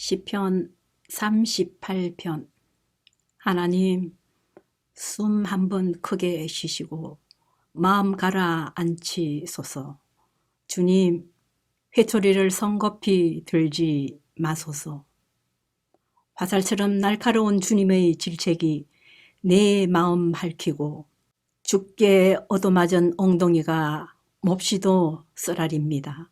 시편 38편. 하나님, 숨 한 번 크게 쉬시고 마음 가라앉히소서. 주님, 회초리를 성급히 들지 마소서. 화살처럼 날카로운 주님의 질책이 내 마음 핥히고 죽게 얻어맞은 엉덩이가 몹시도 쓰라립니다.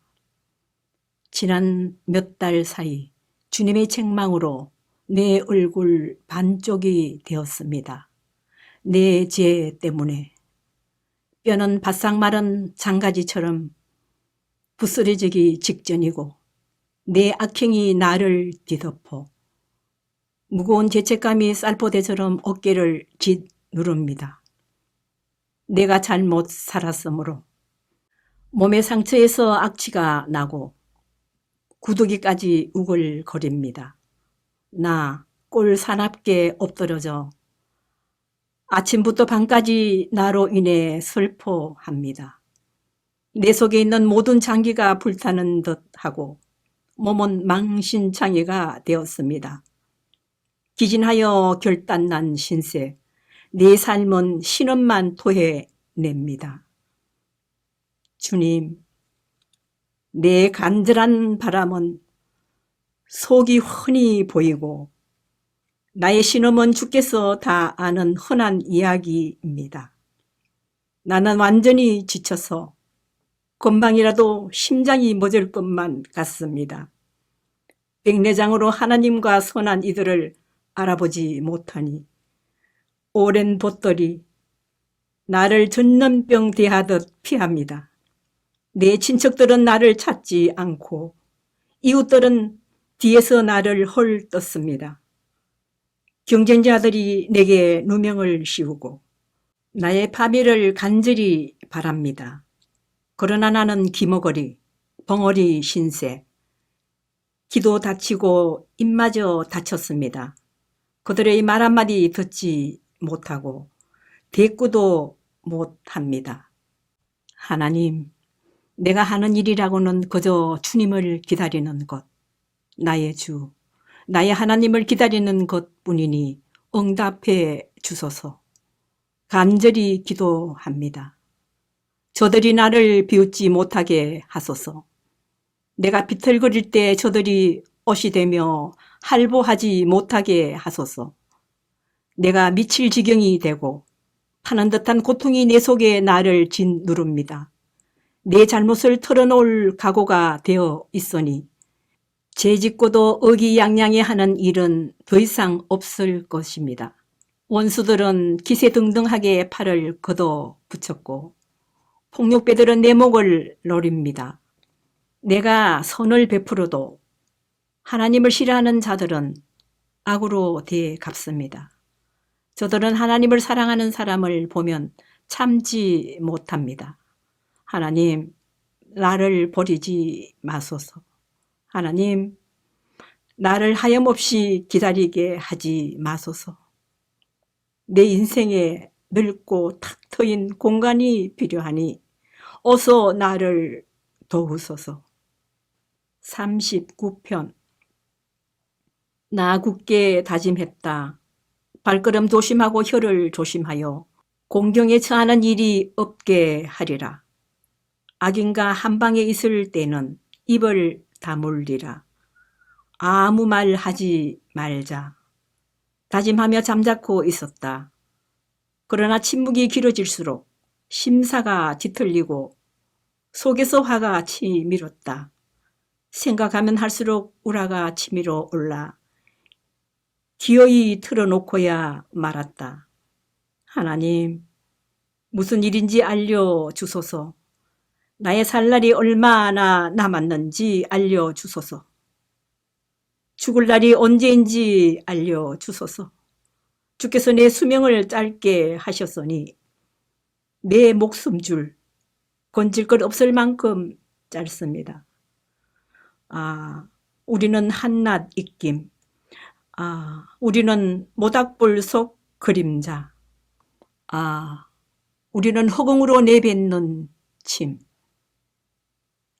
지난 몇 달 사이 주님의 책망으로 내 얼굴 반쪽이 되었습니다. 내 죄 때문에 뼈는 바싹 마른 장가지처럼 부스러지기 직전이고 내 악행이 나를 뒤덮어 무거운 죄책감이 쌀포대처럼 어깨를 짓누릅니다. 내가 잘못 살았으므로 몸의 상처에서 악취가 나고 구더기까지 우글거립니다. 나 꼴 사납게 엎드러져 아침부터 밤까지 나로 인해 슬퍼합니다. 내 속에 있는 모든 장기가 불타는 듯하고 몸은 망신창이가 되었습니다. 기진하여 결단난 신세, 내 삶은 신음만 토해냅니다. 주님, 내 간절한 바람은 속이 훤히 보이고 나의 신음은 주께서 다 아는 흔한 이야기입니다. 나는 완전히 지쳐서 금방이라도 심장이 멎을 것만 같습니다. 백내장으로 하나님과 선한 이들을 알아보지 못하니 오랜 벗들이 나를 전염병 대하듯 피합니다. 내 친척들은 나를 찾지 않고 이웃들은 뒤에서 나를 헐떴습니다. 경쟁자들이 내게 누명을 씌우고 나의 파멸을 간절히 바랍니다. 그러나 나는 기머거리, 벙어리 신세, 기도 다치고 입마저 다쳤습니다. 그들의 말 한마디 듣지 못하고 대꾸도 못합니다. 하나님, 내가 하는 일이라고는 그저 주님을 기다리는 것, 나의 주, 나의 하나님을 기다리는 것뿐이니 응답해 주소서. 간절히 기도합니다. 저들이 나를 비웃지 못하게 하소서. 내가 비틀거릴 때 저들이 어시되며 할보하지 못하게 하소서. 내가 미칠 지경이 되고 파는 듯한 고통이 내 속에 나를 짓누릅니다. 내 잘못을 털어놓을 각오가 되어 있으니 죄짓고도 의기양양해 하는 일은 더 이상 없을 것입니다. 원수들은 기세등등하게 팔을 걷어붙였고 폭력배들은 내 목을 노립니다. 내가 선을 베풀어도 하나님을 싫어하는 자들은 악으로 대갚습니다. 저들은 하나님을 사랑하는 사람을 보면 참지 못합니다. 하나님, 나를 버리지 마소서. 하나님, 나를 하염없이 기다리게 하지 마소서. 내 인생에 넓고 탁 트인 공간이 필요하니 어서 나를 도우소서. 39편. 나 굳게 다짐했다. 발걸음 조심하고 혀를 조심하여 공경에 처하는 일이 없게 하리라. 악인과 한방에 있을 때는 입을 다물리라. 아무 말 하지 말자. 다짐하며 잠자코 있었다. 그러나 침묵이 길어질수록 심사가 뒤틀리고 속에서 화가 치밀었다. 생각하면 할수록 우라가 치밀어 올라 기어이 틀어놓고야 말았다. 하나님, 무슨 일인지 알려주소서. 나의 살 날이 얼마나 남았는지 알려주소서. 죽을 날이 언제인지 알려주소서. 주께서 내 수명을 짧게 하셨으니 내 목숨줄 건질 것 없을 만큼 짧습니다. 우리는 한낱 입김, 우리는 모닥불 속 그림자, 우리는 허공으로 내뱉는 침,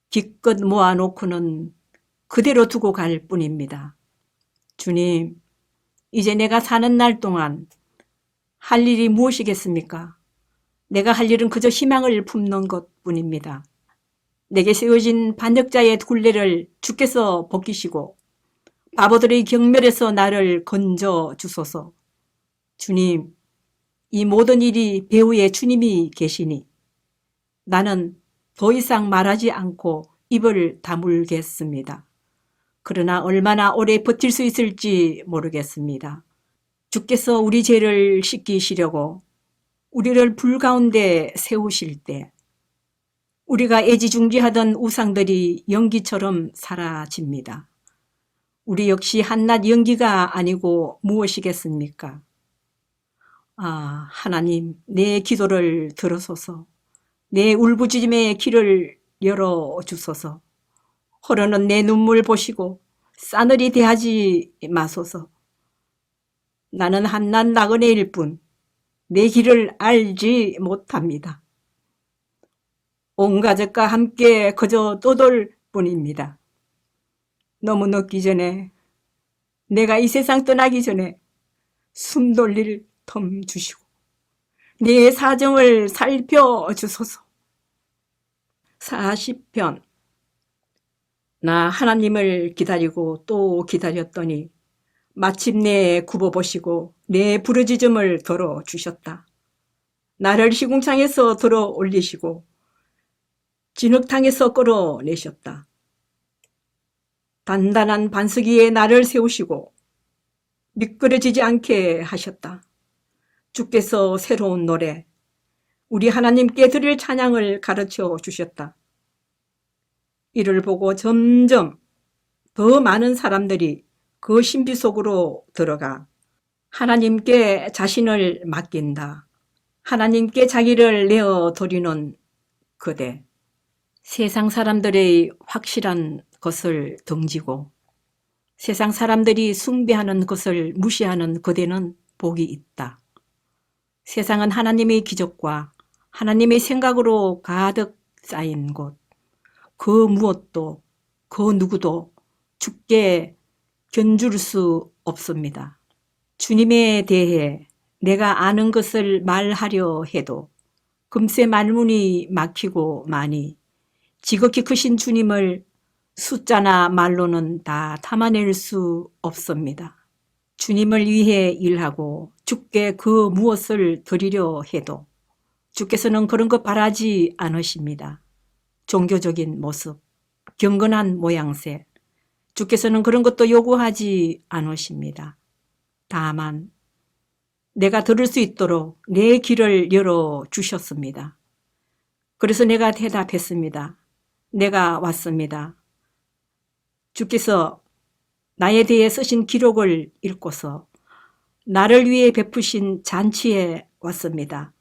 기껏 모아놓고는 그대로 두고 갈 뿐입니다. 주님, 이제 내가 사는 날 동안 할 일이 무엇이겠습니까? 내가 할 일은 그저 희망을 품는 것뿐입니다. 내게 세워진 반역자의 굴레를 주께서 벗기시고 바보들의 경멸에서 나를 건져 주소서. 주님, 이 모든 일이 배후에 주님이 계시니 나는 더 이상 말하지 않고 입을 다물겠습니다. 그러나 얼마나 오래 버틸 수 있을지 모르겠습니다. 주께서 우리 죄를 씻기시려고 우리를 불 가운데 세우실 때 우리가 애지중지하던 우상들이 연기처럼 사라집니다. 우리 역시 한낱 연기가 아니고 무엇이겠습니까? 아, 하나님, 내 기도를 들으소서. 내 울부짖음의 길을 열어주소서. 흐르는 내 눈물 보시고 싸늘히 대하지 마소서. 나는 한낱 나그네일 뿐 내 길을 알지 못합니다. 온 가족과 함께 그저 떠돌 뿐입니다. 너무 늦기 전에, 내가 이 세상 떠나기 전에 숨 돌릴 텀 주시고 내 사정을 살펴주소서. 40편. 나 하나님을 기다리고 또 기다렸더니 마침내 굽어보시고 내 부르짖음을 들어주셨다. 나를 시궁창에서 들어 올리시고 진흙탕에서 끌어내셨다. 단단한 반석 위에 나를 세우시고 미끄러지지 않게 하셨다. 주께서 새로운 노래, 우리 하나님께 드릴 찬양을 가르쳐 주셨다. 이를 보고 점점 더 많은 사람들이 그 신비 속으로 들어가 하나님께 자신을 맡긴다. 하나님께 자기를 내어드리는 그대. 세상 사람들의 확실한 것을 등지고 세상 사람들이 숭배하는 것을 무시하는 그대는 복이 있다. 세상은 하나님의 기적과 하나님의 생각으로 가득 쌓인 곳. 그 무엇도 그 누구도 주께 견줄 수 없습니다. 주님에 대해 내가 아는 것을 말하려 해도 금세 말문이 막히고 마니 지극히 크신 주님을 숫자나 말로는 다 담아낼 수 없습니다. 주님을 위해 일하고 주께 그 무엇을 드리려 해도 주께서는 그런 것 바라지 않으십니다. 종교적인 모습, 경건한 모양새, 주께서는 그런 것도 요구하지 않으십니다. 다만 내가 들을 수 있도록 내 귀를 열어주셨습니다. 그래서 내가 대답했습니다. 내가 왔습니다. 주께서 나에 대해 쓰신 기록을 읽고서 나를 위해 베푸신 잔치에 왔습니다.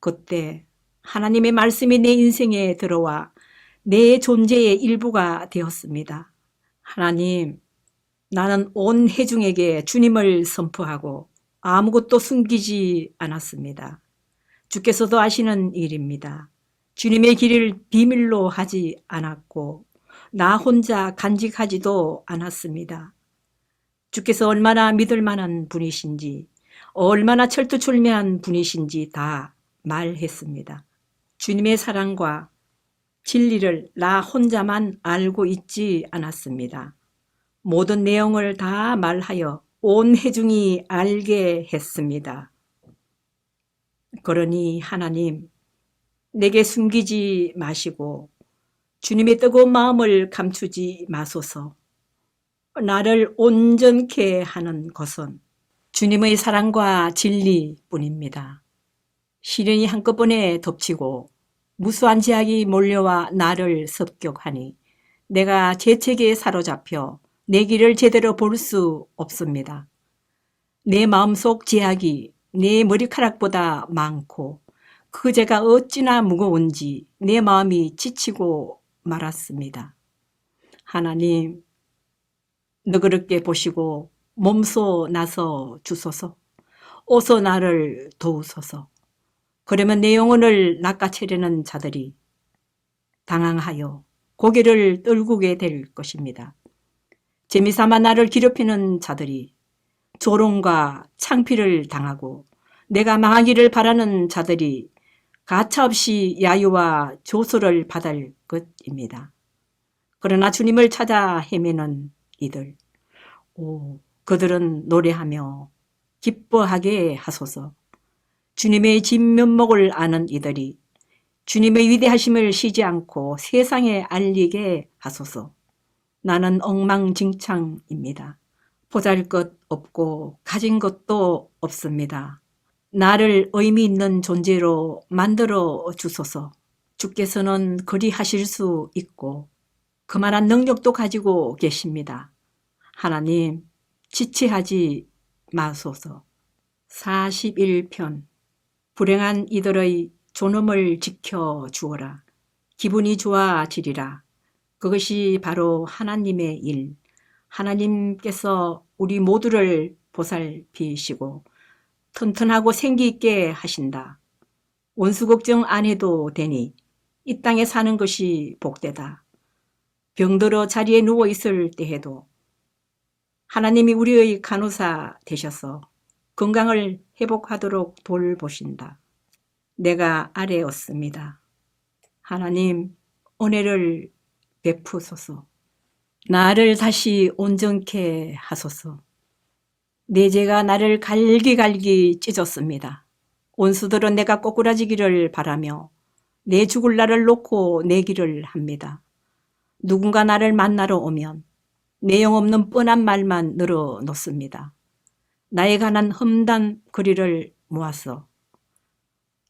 그때 하나님의 말씀이 내 인생에 들어와 내 존재의 일부가 되었습니다. 하나님, 나는 온 회중에게 주님을 선포하고 아무것도 숨기지 않았습니다. 주께서도 아시는 일입니다. 주님의 길을 비밀로 하지 않았고 나 혼자 간직하지도 않았습니다. 주께서 얼마나 믿을 만한 분이신지 얼마나 철두철미한 분이신지 다 말했습니다. 주님의 사랑과 진리를 나 혼자만 알고 있지 않았습니다. 모든 내용을 다 말하여 온 회중이 알게 했습니다. 그러니 하나님, 내게 숨기지 마시고 주님의 뜨거운 마음을 감추지 마소서. 나를 온전케 하는 것은 주님의 사랑과 진리뿐입니다. 시련이 한꺼번에 덮치고 무수한 제약이 몰려와 나를 습격하니 내가 재책에 사로잡혀 내 길을 제대로 볼 수 없습니다. 내 마음속 제약이 내 머리카락보다 많고 그 죄가 어찌나 무거운지 내 마음이 지치고 말았습니다. 하나님, 너그럽게 보시고 몸소 나서 주소서. 어서 나를 도우소서. 그러면 내 영혼을 낚아채려는 자들이 당황하여 고개를 떨구게 될 것입니다. 재미삼아 나를 괴롭히는 자들이 조롱과 창피를 당하고 내가 망하기를 바라는 자들이 가차없이 야유와 조소를 받을 것입니다. 그러나 주님을 찾아 헤매는 이들, 그들은 노래하며 기뻐하게 하소서. 주님의 진면목을 아는 이들이 주님의 위대하심을 쉬지 않고 세상에 알리게 하소서. 나는 엉망진창입니다. 보잘것 없고 가진 것도 없습니다. 나를 의미 있는 존재로 만들어 주소서. 주께서는 그리 하실 수 있고 그만한 능력도 가지고 계십니다. 하나님, 지체하지 마소서. 41편. 불행한 이들의 존엄을 지켜 주어라. 기분이 좋아지리라. 그것이 바로 하나님의 일. 하나님께서 우리 모두를 보살피시고 튼튼하고 생기 있게 하신다. 원수 걱정 안 해도 되니 이 땅에 사는 것이 복되다. 병들어 자리에 누워 있을 때에도 하나님이 우리의 간호사 되셔서 건강을 회복하도록 돌보신다. 내가 아뢰었습니다. 하나님, 은혜를 베푸소서. 나를 다시 온전케 하소서. 내 죄가 나를 갈기갈기 찢었습니다. 원수들은 내가 꼬꾸라지기를 바라며 내 죽을 날을 놓고 내기를 합니다. 누군가 나를 만나러 오면 내용 없는 뻔한 말만 늘어놓습니다. 나에 관한 험담 거리를 모았어.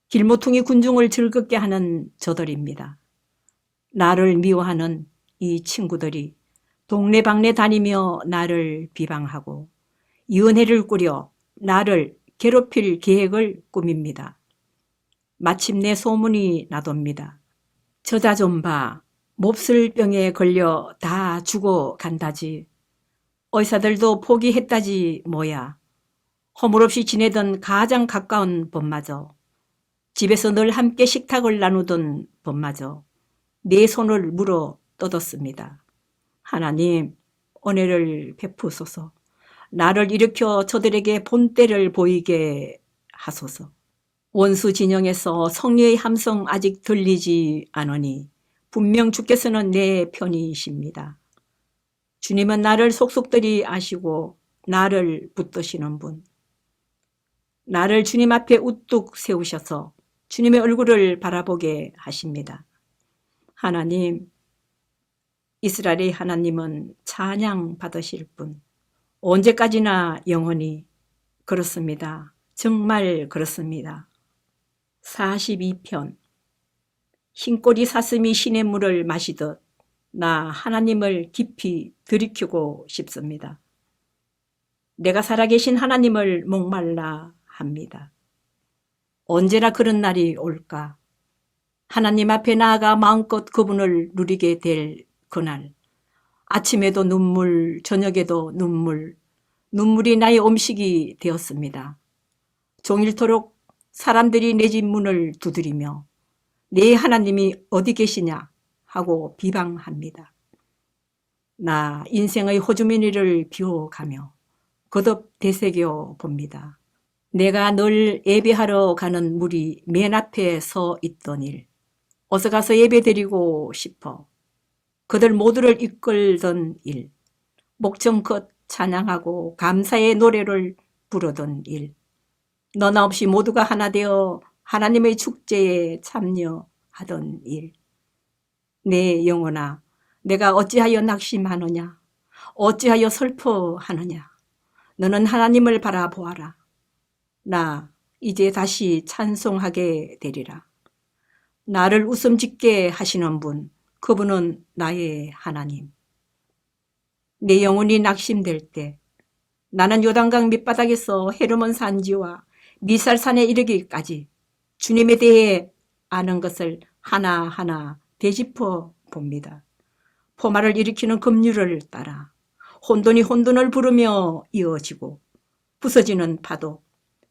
길모퉁이 군중을 즐겁게 하는 저들입니다. 나를 미워하는 이 친구들이 동네방네 다니며 나를 비방하고 위원회를 꾸려 나를 괴롭힐 계획을 꾸밉니다. 마침내 소문이 나돕니다. 저자 좀 봐. 몹쓸 병에 걸려 다 죽어간다지. 의사들도 포기했다지 뭐야. 허물없이 지내던 가장 가까운 법마저, 집에서 늘 함께 식탁을 나누던 법마저 내 손을 물어 뜯었습니다. 하나님, 은혜를 베푸소서. 나를 일으켜 저들에게 본때를 보이게 하소서. 원수 진영에서 성리의 함성 아직 들리지 않으니 분명 주께서는 내 편이십니다. 주님은 나를 속속들이 아시고 나를 붙드시는 분. 나를 주님 앞에 우뚝 세우셔서 주님의 얼굴을 바라보게 하십니다. 하나님, 이스라엘의 하나님은 찬양 받으실 분. 언제까지나 영원히 그렇습니다. 정말 그렇습니다. 42편. 흰꼬리 사슴이 시냇물을 마시듯 나 하나님을 깊이 들이키고 싶습니다. 내가 살아계신 하나님을 목말라 합니다. 언제나 그런 날이 올까? 하나님 앞에 나아가 마음껏 그분을 누리게 될 그날. 아침에도 눈물, 저녁에도 눈물, 눈물이 나의 음식이 되었습니다. 종일토록 사람들이 내 집 문을 두드리며 내 하나님이 어디 계시냐 하고 비방합니다. 나 인생의 호주머니를 비워가며 거듭 되새겨 봅니다. 내가 늘 예배하러 가는 물이 맨 앞에 서 있던 일. 어서 가서 예배드리고 싶어. 그들 모두를 이끌던 일. 목청껏 찬양하고 감사의 노래를 부르던 일. 너나 없이 모두가 하나 되어 하나님의 축제에 참여하던 일. 내 영혼아, 내가 어찌하여 낙심하느냐? 어찌하여 슬퍼하느냐? 너는 하나님을 바라보아라. 나 이제 다시 찬송하게 되리라. 나를 웃음 짓게 하시는 분, 그분은 나의 하나님. 내 영혼이 낙심될 때 나는 요단강 밑바닥에서 헤르몬 산지와 미살산에 이르기까지 주님에 대해 아는 것을 하나하나 되짚어 봅니다. 포마를 일으키는 급류를 따라 혼돈이 혼돈을 부르며 이어지고 부서지는 파도,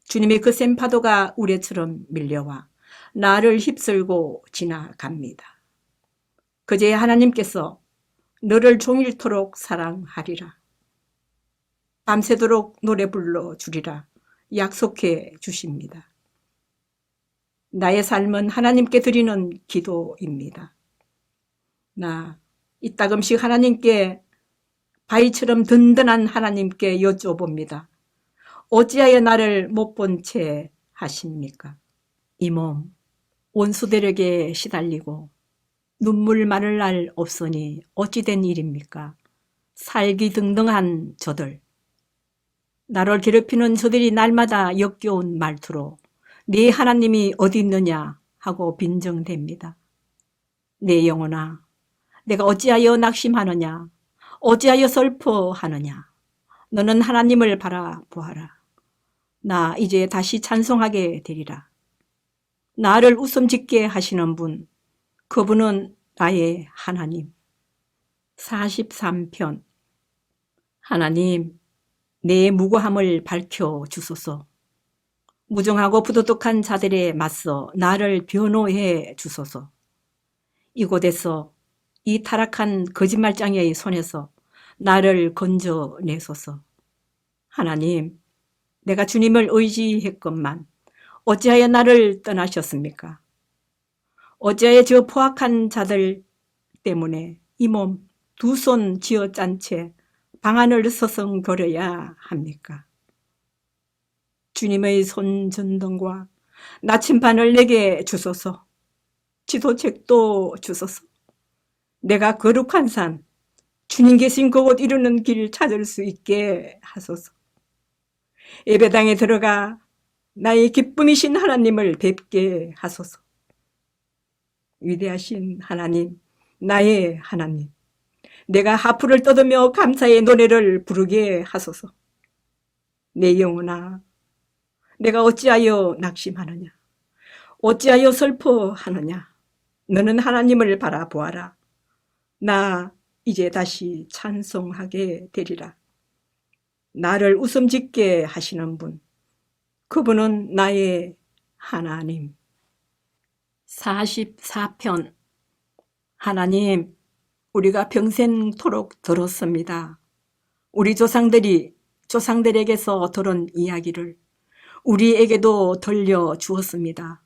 주님의 그 센 파도가 우레처럼 밀려와 나를 휩쓸고 지나갑니다. 그제야 하나님께서 너를 종일토록 사랑하리라. 밤새도록 노래 불러 주리라 약속해 주십니다. 나의 삶은 하나님께 드리는 기도입니다. 나 이따금씩 하나님께 바위처럼 든든한 하나님께 여쭤봅니다. 어찌하여 나를 못 본 채 하십니까? 이 몸 원수들에게 시달리고 눈물 마를 날 없으니 어찌 된 일입니까? 살기 등등한 저들, 나를 괴롭히는 저들이 날마다 역겨운 말투로 네 하나님이 어디 있느냐 하고 빈정댑니다. 내 영혼아, 내가 어찌하여 낙심하느냐, 어찌하여 슬퍼하느냐. 너는 하나님을 바라보아라. 나 이제 다시 찬송하게 되리라. 나를 웃음 짓게 하시는 분, 그분은 나의 하나님. 43편. 하나님, 내 무고함을 밝혀 주소서. 무정하고 부도덕한 자들에 맞서 나를 변호해 주소서. 이곳에서 이 타락한 거짓말장애의 손에서 나를 건져내소서. 하나님, 내가 주님을 의지했건만 어찌하여 나를 떠나셨습니까? 어찌하여 저 포악한 자들 때문에 이 몸 두 손 쥐어 짠 채 방안을 서성거려야 합니까? 주님의 손전등과 나침반을 내게 주소서. 지도책도 주소서. 내가 거룩한 산, 주님 계신 그곳 이루는 길 찾을 수 있게 하소서. 예배당에 들어가 나의 기쁨이신 하나님을 뵙게 하소서. 위대하신 하나님, 나의 하나님, 내가 하프를 떠들며 감사의 노래를 부르게 하소서. 내 영혼아, 내가 어찌하여 낙심하느냐, 어찌하여 슬퍼하느냐. 너는 하나님을 바라보아라. 나 이제 다시 찬송하게 되리라. 나를 웃음 짓게 하시는 분, 그분은 나의 하나님. 44편. 하나님, 우리가 평생토록 들었습니다. 우리 조상들에게서 들은 이야기를 우리에게도 들려주었습니다.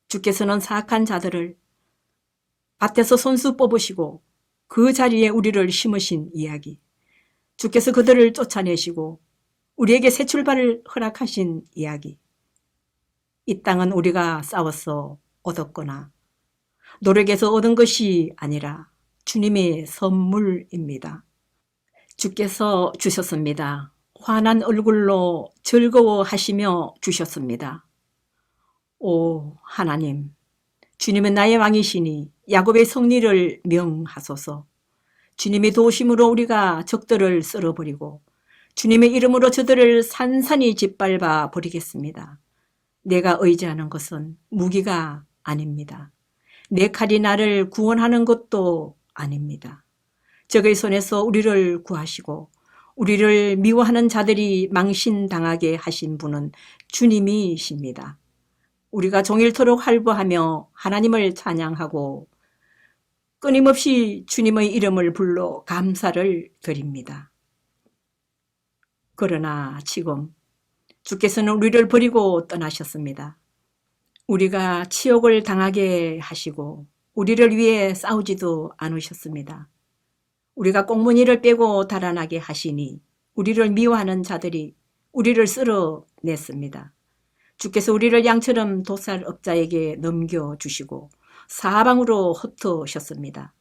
주께서는 사악한 자들을 밭에서 손수 뽑으시고 그 자리에 우리를 심으신 이야기, 주께서 그들을 쫓아내시고 우리에게 새 출발을 허락하신 이야기. 이 땅은 우리가 싸워서 얻었거나 노력해서 얻은 것이 아니라 주님의 선물입니다. 주께서 주셨습니다. 환한 얼굴로 즐거워하시며 주셨습니다. 오 하나님, 주님은 나의 왕이시니 야곱의 성리를 명하소서. 주님의 도우심으로 우리가 적들을 쓸어버리고 주님의 이름으로 저들을 산산히 짓밟아 버리겠습니다. 내가 의지하는 것은 무기가 아닙니다. 내 칼이 나를 구원하는 것도 아닙니다. 적의 손에서 우리를 구하시고 우리를 미워하는 자들이 망신당하게 하신 분은 주님이십니다. 우리가 종일토록 활보하며 하나님을 찬양하고 끊임없이 주님의 이름을 불러 감사를 드립니다. 그러나 지금 주께서는 우리를 버리고 떠나셨습니다. 우리가 치욕을 당하게 하시고 우리를 위해 싸우지도 않으셨습니다. 우리가 꽁무니를 빼고 달아나게 하시니 우리를 미워하는 자들이 우리를 쓸어냈습니다. 주께서 우리를 양처럼 도살업자에게 넘겨주시고 사방으로 흩으셨습니다.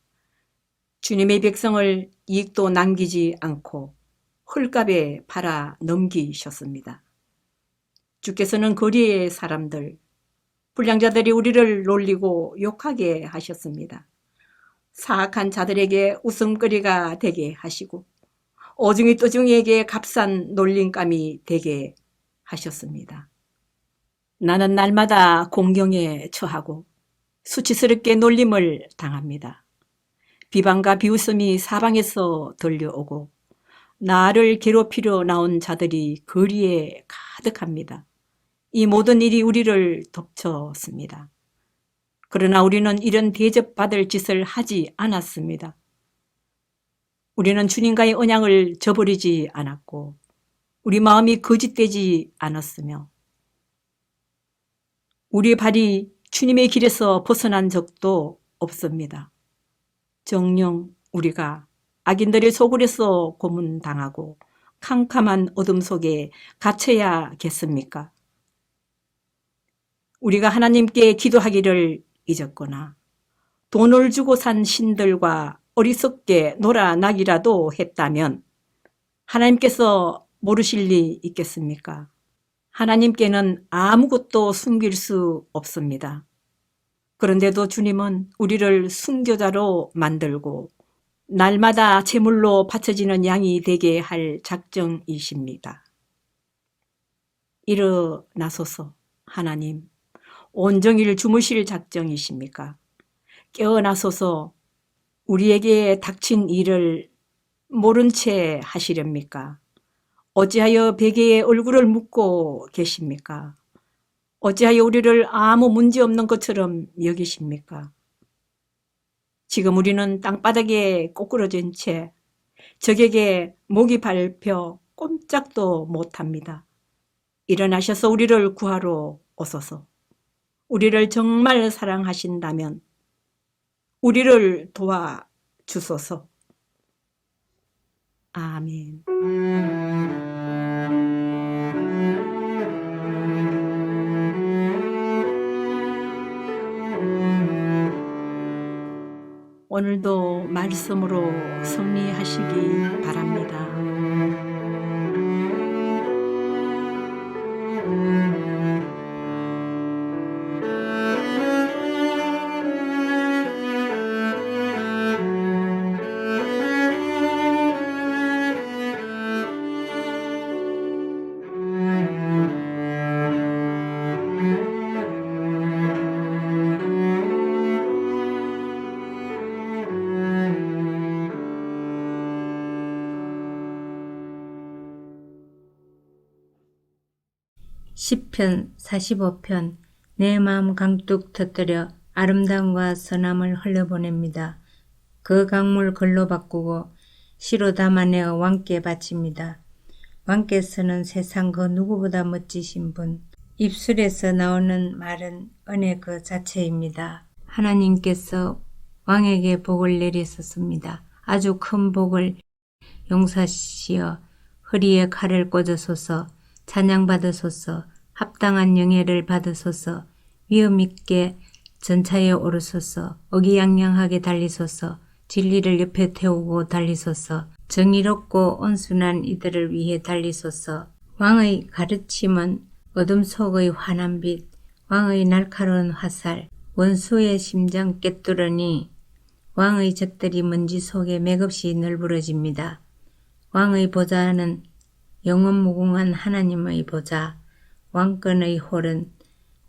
주님의 백성을 이익도 남기지 않고 헐값에 팔아 넘기셨습니다. 주께서는 거리의 사람들, 불량자들이 우리를 놀리고 욕하게 하셨습니다. 사악한 자들에게 웃음거리가 되게 하시고 오중이 또중이에게 값싼 놀림감이 되게 하셨습니다. 나는 날마다 공경에 처하고 수치스럽게 놀림을 당합니다. 비방과 비웃음이 사방에서 들려오고 나를 괴롭히려 나온 자들이 거리에 가득합니다. 이 모든 일이 우리를 덮쳤습니다. 그러나 우리는 이런 대접받을 짓을 하지 않았습니다. 우리는 주님과의 언약을 저버리지 않았고 우리 마음이 거짓되지 않았으며 우리의 발이 주님의 길에서 벗어난 적도 없습니다. 정녕 우리가 악인들의 소굴에서 고문당하고 캄캄한 어둠 속에 갇혀야겠습니까? 우리가 하나님께 기도하기를 잊었거나 돈을 주고 산 신들과 어리석게 놀아나기라도 했다면 하나님께서 모르실 리 있겠습니까? 하나님께는 아무것도 숨길 수 없습니다. 그런데도 주님은 우리를 순교자로 만들고 날마다 제물로 바쳐지는 양이 되게 할 작정이십니다. 일어나소서. 하나님, 온종일 주무실 작정이십니까? 깨어나소서. 우리에게 닥친 일을 모른 채 하시렵니까? 어찌하여 베개에 얼굴을 묻고 계십니까? 어찌하여 우리를 아무 문제 없는 것처럼 여기십니까? 지금 우리는 땅바닥에 꼬꾸러진 채 적에게 목이 밟혀 꼼짝도 못합니다. 일어나셔서 우리를 구하러 오소서. 우리를 정말 사랑하신다면 우리를 도와주소서. 아멘. 오늘도 말씀으로 승리하시기 바랍니다. 시편 45편. 내 마음 강둑 터뜨려 아름다움과 선함을 흘려보냅니다. 그 강물 글로 바꾸고 시로 담아내어 왕께 바칩니다. 왕께서는 세상 그 누구보다 멋지신 분, 입술에서 나오는 말은 은혜 그 자체입니다. 하나님께서 왕에게 복을 내리셨습니다. 아주 큰 복을 용사시어 허리에 칼을 꽂으소서. 찬양받으소서. 합당한 영예를 받으소서. 위엄 있게 전차에 오르소서. 어기양양하게 달리소서. 진리를 옆에 태우고 달리소서. 정의롭고 온순한 이들을 위해 달리소서. 왕의 가르침은 어둠 속의 환한 빛, 왕의 날카로운 화살, 원수의 심장 꿰뚫으니 왕의 적들이 먼지 속에 맥없이 널브러집니다. 왕의 보좌는 영원무궁한 하나님의 보좌, 왕권의 홀은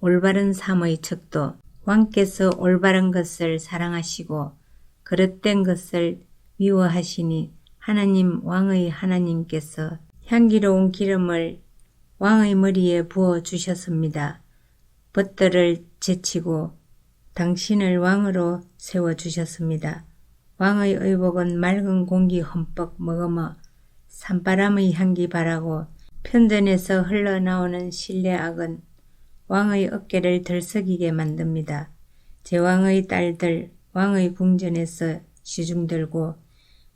올바른 삶의 척도, 왕께서 올바른 것을 사랑하시고 그릇된 것을 미워하시니 하나님 왕의 하나님께서 향기로운 기름을 왕의 머리에 부어 주셨습니다. 벗들을 제치고 당신을 왕으로 세워주셨습니다. 왕의 의복은 맑은 공기 흠뻑 머금어 산바람의 향기 바라고 편전에서 흘러나오는 신뢰악은 왕의 어깨를 들썩이게 만듭니다. 제왕의 딸들 왕의 궁전에서 시중들고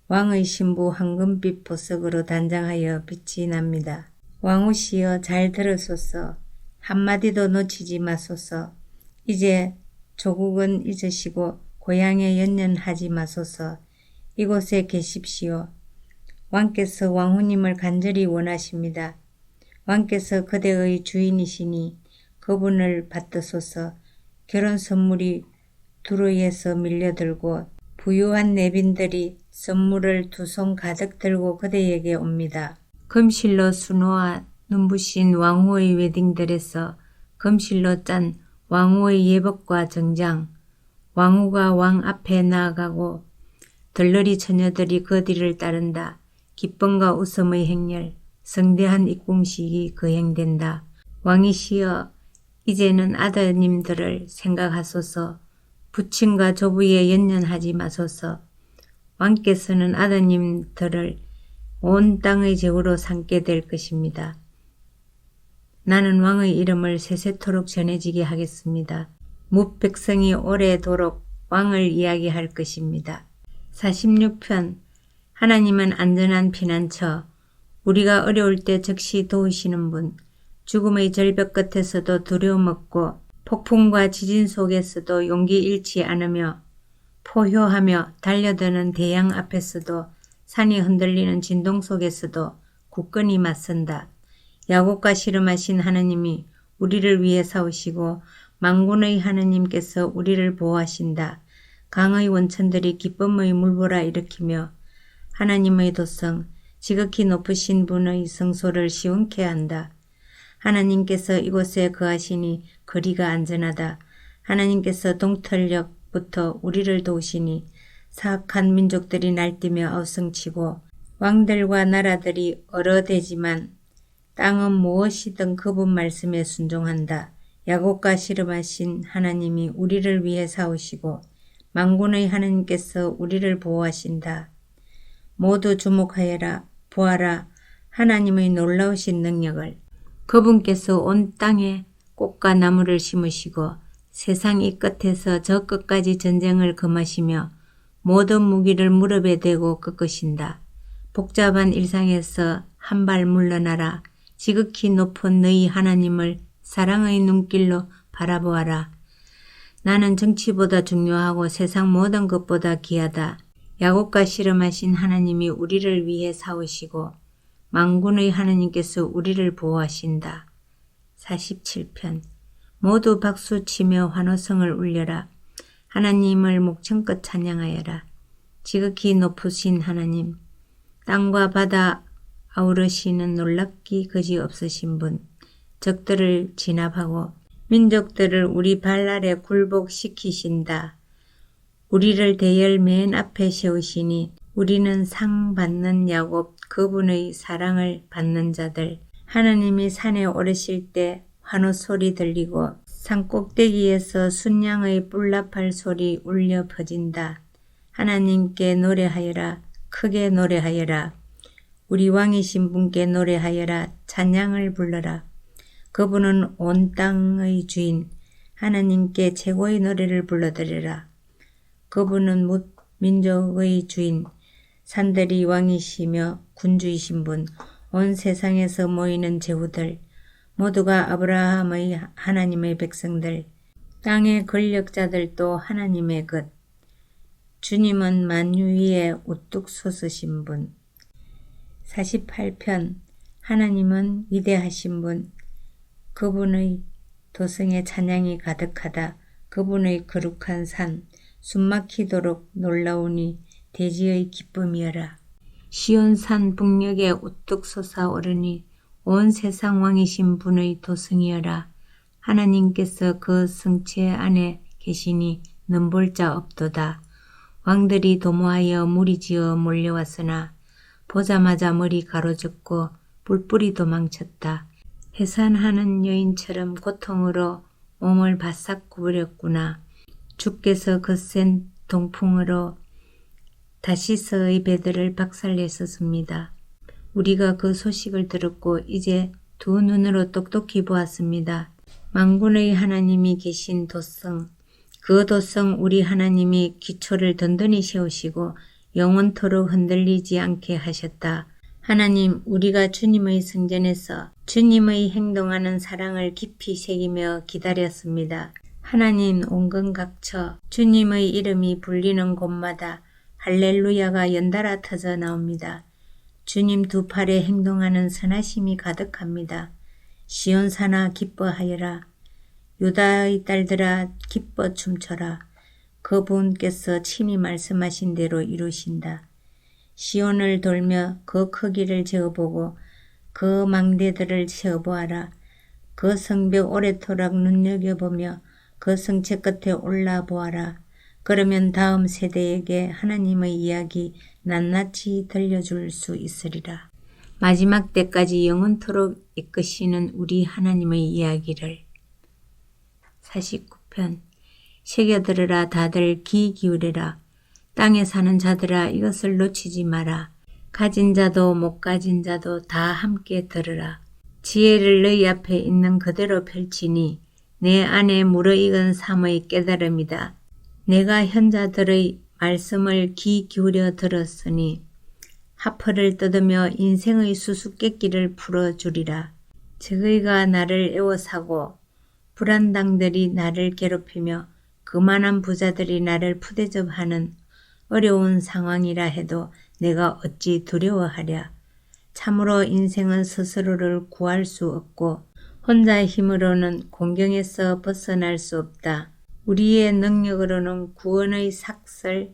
왕의 신부 황금빛 보석으로 단장하여 빛이 납니다. 왕후시여 잘 들으소서. 한마디도 놓치지 마소서. 이제 조국은 잊으시고 고향에 연연하지 마소서. 이곳에 계십시오. 왕께서 왕후님을 간절히 원하십니다. 왕께서 그대의 주인이시니 그분을 받드소서. 결혼 선물이 두루에서 밀려들고 부유한 내빈들이 선물을 두 손 가득 들고 그대에게 옵니다. 금실로 수놓아 눈부신 왕후의 웨딩드레스, 금실로 짠 왕후의 예복과 정장, 왕후가 왕 앞에 나아가고 들러리 처녀들이 그 뒤를 따른다. 기쁨과 웃음의 행렬, 성대한 입궁식이 거행된다. 왕이시여 이제는 아드님들을 생각하소서. 부친과 조부에 연연하지 마소서. 왕께서는 아드님들을 온 땅의 제후로 삼게 될 것입니다. 나는 왕의 이름을 세세토록 전해지게 하겠습니다. 뭇백성이 오래도록 왕을 이야기할 것입니다. 46편 하나님은 안전한 피난처, 우리가 어려울 때 즉시 도우시는 분, 죽음의 절벽 끝에서도 두려움 없고 폭풍과 지진 속에서도 용기 잃지 않으며 포효하며 달려드는 대양 앞에서도 산이 흔들리는 진동 속에서도 굳건히 맞선다. 야곱과 씨름하신 하나님이 우리를 위해 싸우시고 만군의 하나님께서 우리를 보호하신다. 강의 원천들이 기쁨의 물보라 일으키며 하나님의 도성, 지극히 높으신 분의 성소를 시원케 한다. 하나님께서 이곳에 거하시니 거리가 안전하다. 하나님께서 동털력부터 우리를 도우시니 사악한 민족들이 날뛰며 아우성치고 왕들과 나라들이 얼어대지만 땅은 무엇이든 그분 말씀에 순종한다. 야곱과 씨름하신 하나님이 우리를 위해 싸우시고 만군의 하나님께서 우리를 보호하신다. 모두 주목하여라. 보아라. 하나님의 놀라우신 능력을. 그분께서 온 땅에 꽃과 나무를 심으시고 세상 이 끝에서 저 끝까지 전쟁을 금하시며 모든 무기를 무릎에 대고 꺾으신다. 복잡한 일상에서 한 발 물러나라. 지극히 높은 너희 하나님을 사랑의 눈길로 바라보아라. 나는 정치보다 중요하고 세상 모든 것보다 귀하다. 야곱과 씨름하신 하나님이 우리를 위해 싸우시고 만군의 하나님께서 우리를 보호하신다. 47편 모두 박수치며 환호성을 울려라. 하나님을 목청껏 찬양하여라. 지극히 높으신 하나님, 땅과 바다 아우르시는 놀랍기 그지없으신 분, 적들을 진압하고 민족들을 우리 발 아래 굴복시키신다. 우리를 대열 맨 앞에 세우시니 우리는 상 받는 야곱, 그분의 사랑을 받는 자들. 하나님이 산에 오르실 때 환호 소리 들리고 산꼭대기에서 순양의 뿔나팔 소리 울려 퍼진다. 하나님께 노래하여라. 크게 노래하여라. 우리 왕이신 분께 노래하여라. 찬양을 불러라. 그분은 온 땅의 주인. 하나님께 최고의 노래를 불러드리라. 그분은 민족의 주인. 산들이 왕이시며 군주이신 분. 온 세상에서 모이는 제후들. 모두가 아브라함의 하나님의 백성들. 땅의 권력자들도 하나님의 것. 주님은 만유 위에 우뚝 솟으신 분. 48편 하나님은 위대하신 분. 그분의 도성에 찬양이 가득하다. 그분의 거룩한 산 숨막히도록 놀라우니 대지의 기쁨이여라. 시온산 북녘에 우뚝 솟아오르니 온 세상 왕이신 분의 도성이여라. 하나님께서 그 성체 안에 계시니 넘볼 자 없도다. 왕들이 도모하여 무리지어 몰려왔으나 보자마자 머리 가로젓고 뿔뿔이 도망쳤다. 해산하는 여인처럼 고통으로 몸을 바싹 구부렸구나. 주께서 거센 동풍으로 다시스의 배들을 박살내셨습니다. 우리가 그 소식을 들었고 이제 두 눈으로 똑똑히 보았습니다. 만군의 하나님이 계신 도성, 그 도성 우리 하나님이 기초를 든든히 세우시고 영원토록 흔들리지 않게 하셨다. 하나님, 우리가 주님의 성전에서 주님의 행동하는 사랑을 깊이 새기며 기다렸습니다. 하나님, 온건 각처 주님의 이름이 불리는 곳마다 할렐루야가 연달아 터져 나옵니다. 주님 두 팔에 행동하는 선하심이 가득합니다. 시온산아 기뻐하여라. 유다의 딸들아 기뻐 춤춰라. 그분께서 친히 말씀하신 대로 이루신다. 시온을 돌며 그 크기를 재어보고 그 망대들을 세어보아라. 그 성벽 오래토록 눈여겨보며 그 성체 끝에 올라보아라. 그러면 다음 세대에게 하나님의 이야기 낱낱이 들려줄 수 있으리라. 마지막 때까지 영원토록 이끄시는 우리 하나님의 이야기를. 49편 새겨들으라. 다들 귀 기울여라. 땅에 사는 자들아 이것을 놓치지 마라. 가진 자도 못 가진 자도 다 함께 들으라. 지혜를 너희 앞에 있는 그대로 펼치니 내 안에 무르익은 삶의 깨달음이다. 내가 현자들의 말씀을 귀 기울여 들었으니 하퍼를 뜯으며 인생의 수수께끼를 풀어주리라. 적의가 나를 애워사고 불안당들이 나를 괴롭히며 그만한 부자들이 나를 푸대접하는 어려운 상황이라 해도 내가 어찌 두려워하랴. 참으로 인생은 스스로를 구할 수 없고 혼자 힘으로는 공경에서 벗어날 수 없다. 우리의 능력으로는 구원의 삭설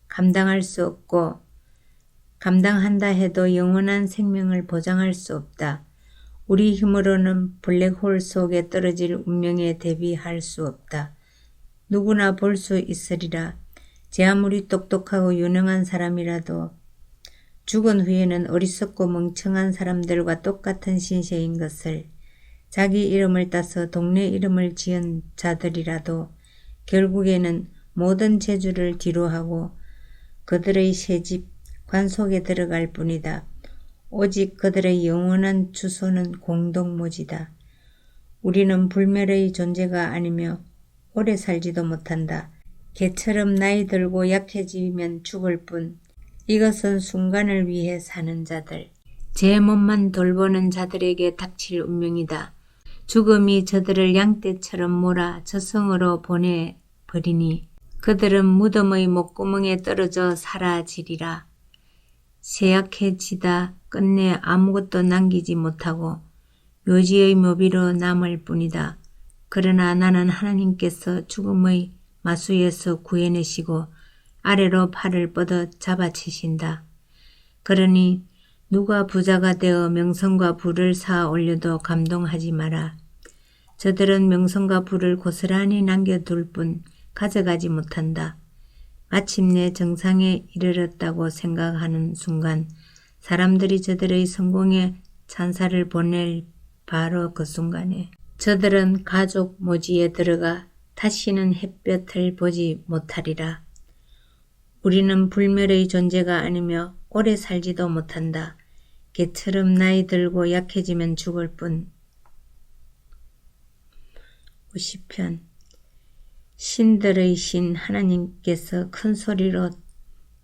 감당할 수 없고 감당한다 해도 영원한 생명을 보장할 수 없다. 우리 힘으로는 블랙홀 속에 떨어질 운명에 대비할 수 없다. 누구나 볼 수 있으리라. 제 아무리 똑똑하고 유능한 사람이라도 죽은 후에는 어리석고 멍청한 사람들과 똑같은 신세인 것을 자기 이름을 따서 동네 이름을 지은 자들이라도 결국에는 모든 재주를 뒤로하고 그들의 새집 관속에 들어갈 뿐이다. 오직 그들의 영원한 주소는 공동모지다. 우리는 불멸의 존재가 아니며 오래 살지도 못한다. 개처럼 나이 들고 약해지면 죽을 뿐 이것은 순간을 위해 사는 자들, 제 몸만 돌보는 자들에게 닥칠 운명이다. 죽음이 저들을 양떼처럼 몰아 저승으로 보내버리니 그들은 무덤의 목구멍에 떨어져 사라지리라. 쇠약해지다 끝내 아무것도 남기지 못하고 묘지의 묘비로 남을 뿐이다. 그러나 나는 하나님께서 죽음의 마수에서 구해내시고 아래로 팔을 뻗어 잡아치신다. 그러니 누가 부자가 되어 명성과 부를 쌓아 올려도 감동하지 마라. 저들은 명성과 부를 고스란히 남겨둘 뿐 가져가지 못한다. 마침내 정상에 이르렀다고 생각하는 순간 사람들이 저들의 성공에 찬사를 보낼 바로 그 순간에 저들은 가족 모지에 들어가 다시는 햇볕을 보지 못하리라. 우리는 불멸의 존재가 아니며 오래 살지도 못한다. 개처럼 나이 들고 약해지면 죽을 뿐. 50편 신들의 신 하나님께서 큰 소리로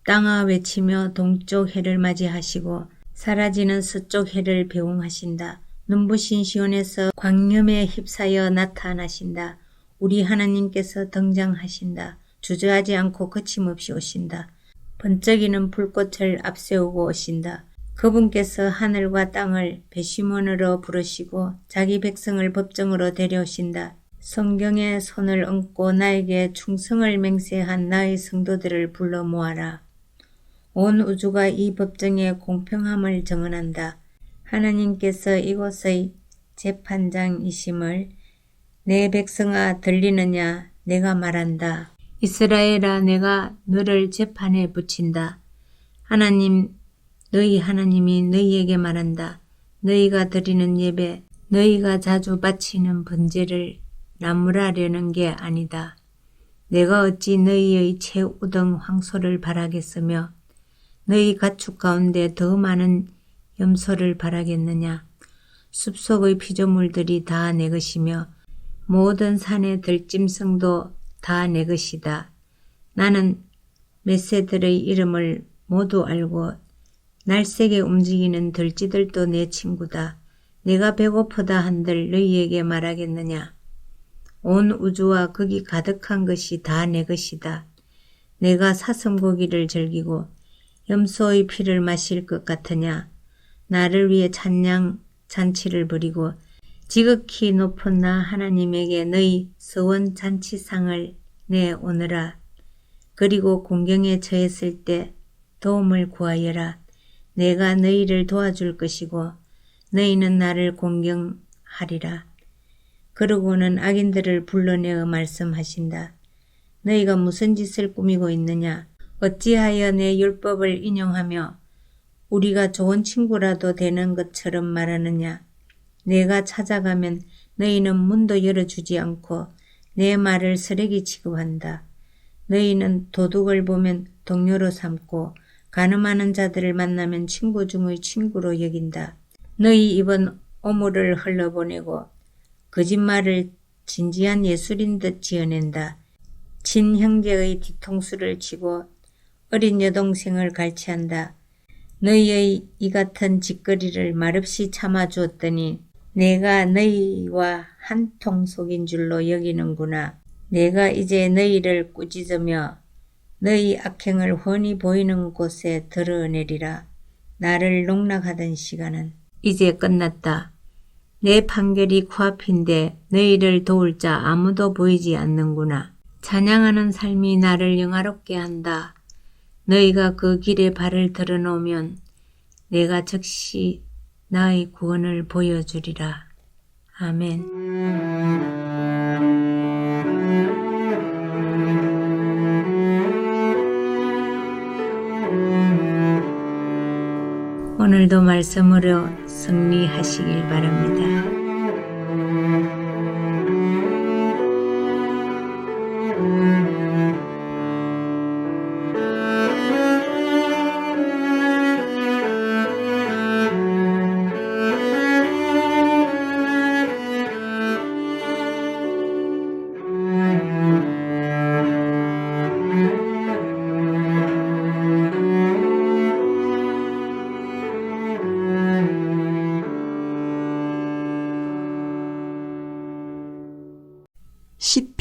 땅아 외치며 동쪽 해를 맞이하시고 사라지는 서쪽 해를 배웅하신다. 눈부신 시온에서 광염에 휩싸여 나타나신다. 우리 하나님께서 등장하신다. 주저하지 않고 거침없이 오신다. 번쩍이는 불꽃을 앞세우고 오신다. 그분께서 하늘과 땅을 배심원으로 부르시고 자기 백성을 법정으로 데려오신다. 성경에 손을 얹고 나에게 충성을 맹세한 나의 성도들을 불러 모아라. 온 우주가 이 법정의 공평함을 정언한다. 하나님께서 이곳의 재판장이심을 내 백성아 들리느냐 내가 말한다. 이스라엘아 내가 너를 재판에 붙인다. 하나님 너희 하나님이 너희에게 말한다. 너희가 드리는 예배 너희가 자주 바치는 번제를 나무라려는 게 아니다. 내가 어찌 너희의 최우등 황소를 바라겠으며 너희 가축 가운데 더 많은 염소를 바라겠느냐. 숲속의 피조물들이 다 내 것이며 모든 산의 들짐승도 다 내 것이다. 나는 메새들의 이름을 모두 알고 날쌔게 움직이는 들쥐들도 내 친구다. 내가 배고프다 한들 너희에게 말하겠느냐. 온 우주와 거기 가득한 것이 다 내 것이다. 내가 사슴고기를 즐기고 염소의 피를 마실 것 같으냐. 나를 위해 찬양 잔치를 벌이고 지극히 높은 나 하나님에게 너희 서원 잔치상을 내오느라. 그리고 공경에 처했을 때 도움을 구하여라. 내가 너희를 도와줄 것이고 너희는 나를 공경하리라. 그러고는 악인들을 불러내어 말씀하신다. 너희가 무슨 짓을 꾸미고 있느냐. 어찌하여 내 율법을 인용하며 우리가 좋은 친구라도 되는 것처럼 말하느냐. 내가 찾아가면 너희는 문도 열어주지 않고 내 말을 쓰레기 취급한다. 너희는 도둑을 보면 동료로 삼고 간음하는 자들을 만나면 친구 중의 친구로 여긴다. 너희 입은 오물을 흘러보내고 거짓말을 진지한 예술인 듯 지어낸다. 친형제의 뒤통수를 치고 어린 여동생을 갈취한다. 너희의 이 같은 짓거리를 말없이 참아주었더니 내가 너희와 한 통 속인 줄로 여기는구나. 내가 이제 너희를 꾸짖으며 너희 악행을 훤히 보이는 곳에 드러내리라. 나를 농락하던 시간은 이제 끝났다. 내 판결이 코앞인데 너희를 도울 자 아무도 보이지 않는구나. 찬양하는 삶이 나를 영화롭게 한다. 너희가 그 길에 발을 들어놓으면 내가 즉시 나의 구원을 보여주리라. 아멘. 오늘도 말씀으로 승리하시길 바랍니다.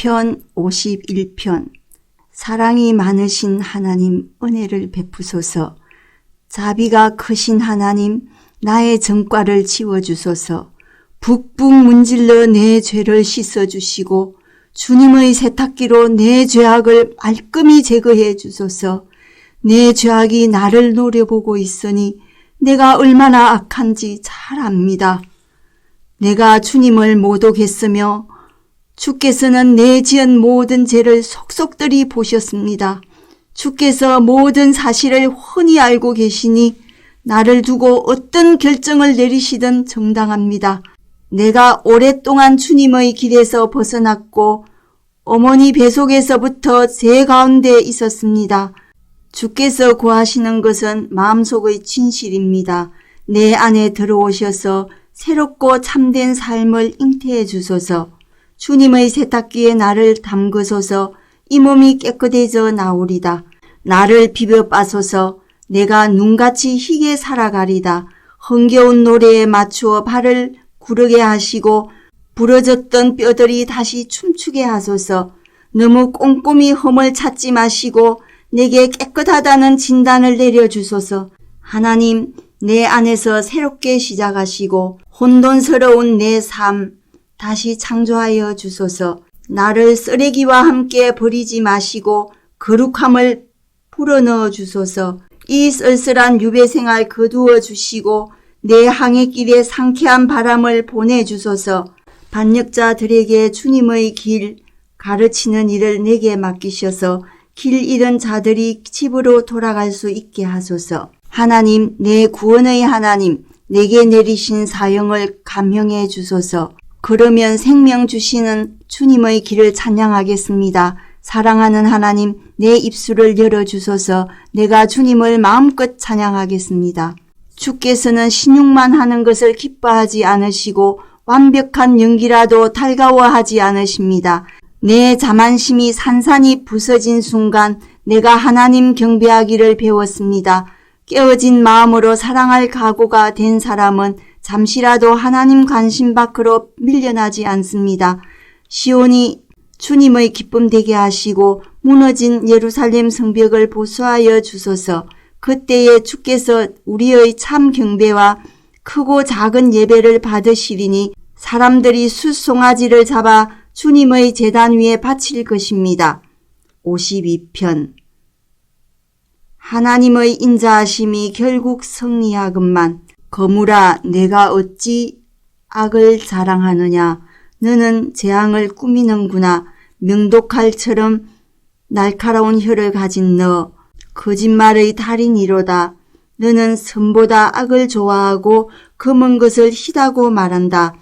시편 51편. 사랑이 많으신 하나님 은혜를 베푸소서. 자비가 크신 하나님 나의 전과를 지워주소서. 북북 문질러 내 죄를 씻어주시고 주님의 세탁기로 내 죄악을 말끔히 제거해 주소서. 내 죄악이 나를 노려보고 있으니 내가 얼마나 악한지 잘 압니다. 내가 주님을 모독했으며 주께서는 내 지은 모든 죄를 속속들이 보셨습니다. 주께서 모든 사실을 훤히 알고 계시니 나를 두고 어떤 결정을 내리시든 정당합니다. 내가 오랫동안 주님의 길에서 벗어났고 어머니 뱃속에서부터 제 가운데 있었습니다. 주께서 구하시는 것은 마음속의 진실입니다. 내 안에 들어오셔서 새롭고 참된 삶을 잉태해 주소서. 주님의 세탁기에 나를 담그소서. 이 몸이 깨끗해져 나오리다. 나를 비벼 빠소서. 내가 눈같이 희게 살아가리다. 흥겨운 노래에 맞추어 발을 구르게 하시고 부러졌던 뼈들이 다시 춤추게 하소서. 너무 꼼꼼히 흠을 찾지 마시고 내게 깨끗하다는 진단을 내려주소서. 하나님, 내 안에서 새롭게 시작하시고 혼돈스러운 내 삶 다시 창조하여 주소서. 나를 쓰레기와 함께 버리지 마시고 거룩함을 불어넣어 주소서. 이 쓸쓸한 유배생활 거두어 주시고 내 항해길에 상쾌한 바람을 보내주소서. 반역자들에게 주님의 길 가르치는 일을 내게 맡기셔서 길 잃은 자들이 집으로 돌아갈 수 있게 하소서. 하나님, 내 구원의 하나님, 내게 내리신 사형을 감형해 주소서. 그러면 생명 주시는 주님의 길을 찬양하겠습니다. 사랑하는 하나님, 내 입술을 열어주소서. 내가 주님을 마음껏 찬양하겠습니다. 주께서는 신용만 하는 것을 기뻐하지 않으시고 완벽한 연기라도 달가워하지 않으십니다. 내 자만심이 산산이 부서진 순간 내가 하나님 경배하기를 배웠습니다. 깨어진 마음으로 사랑할 각오가 된 사람은 잠시라도 하나님 관심 밖으로 밀려나지 않습니다. 시온이 주님의 기쁨 되게 하시고 무너진 예루살렘 성벽을 보수하여 주소서. 그때에 주께서 우리의 참 경배와 크고 작은 예배를 받으시리니 사람들이 숫송아지를 잡아 주님의 제단 위에 바칠 것입니다. 52편. 하나님의 인자하심이 결국 승리하건만 거물아, 내가 어찌 악을 자랑하느냐. 너는 재앙을 꾸미는구나. 명독칼처럼 날카로운 혀를 가진 너, 거짓말의 달인이로다. 너는 선보다 악을 좋아하고 검은 것을 희다고 말한다.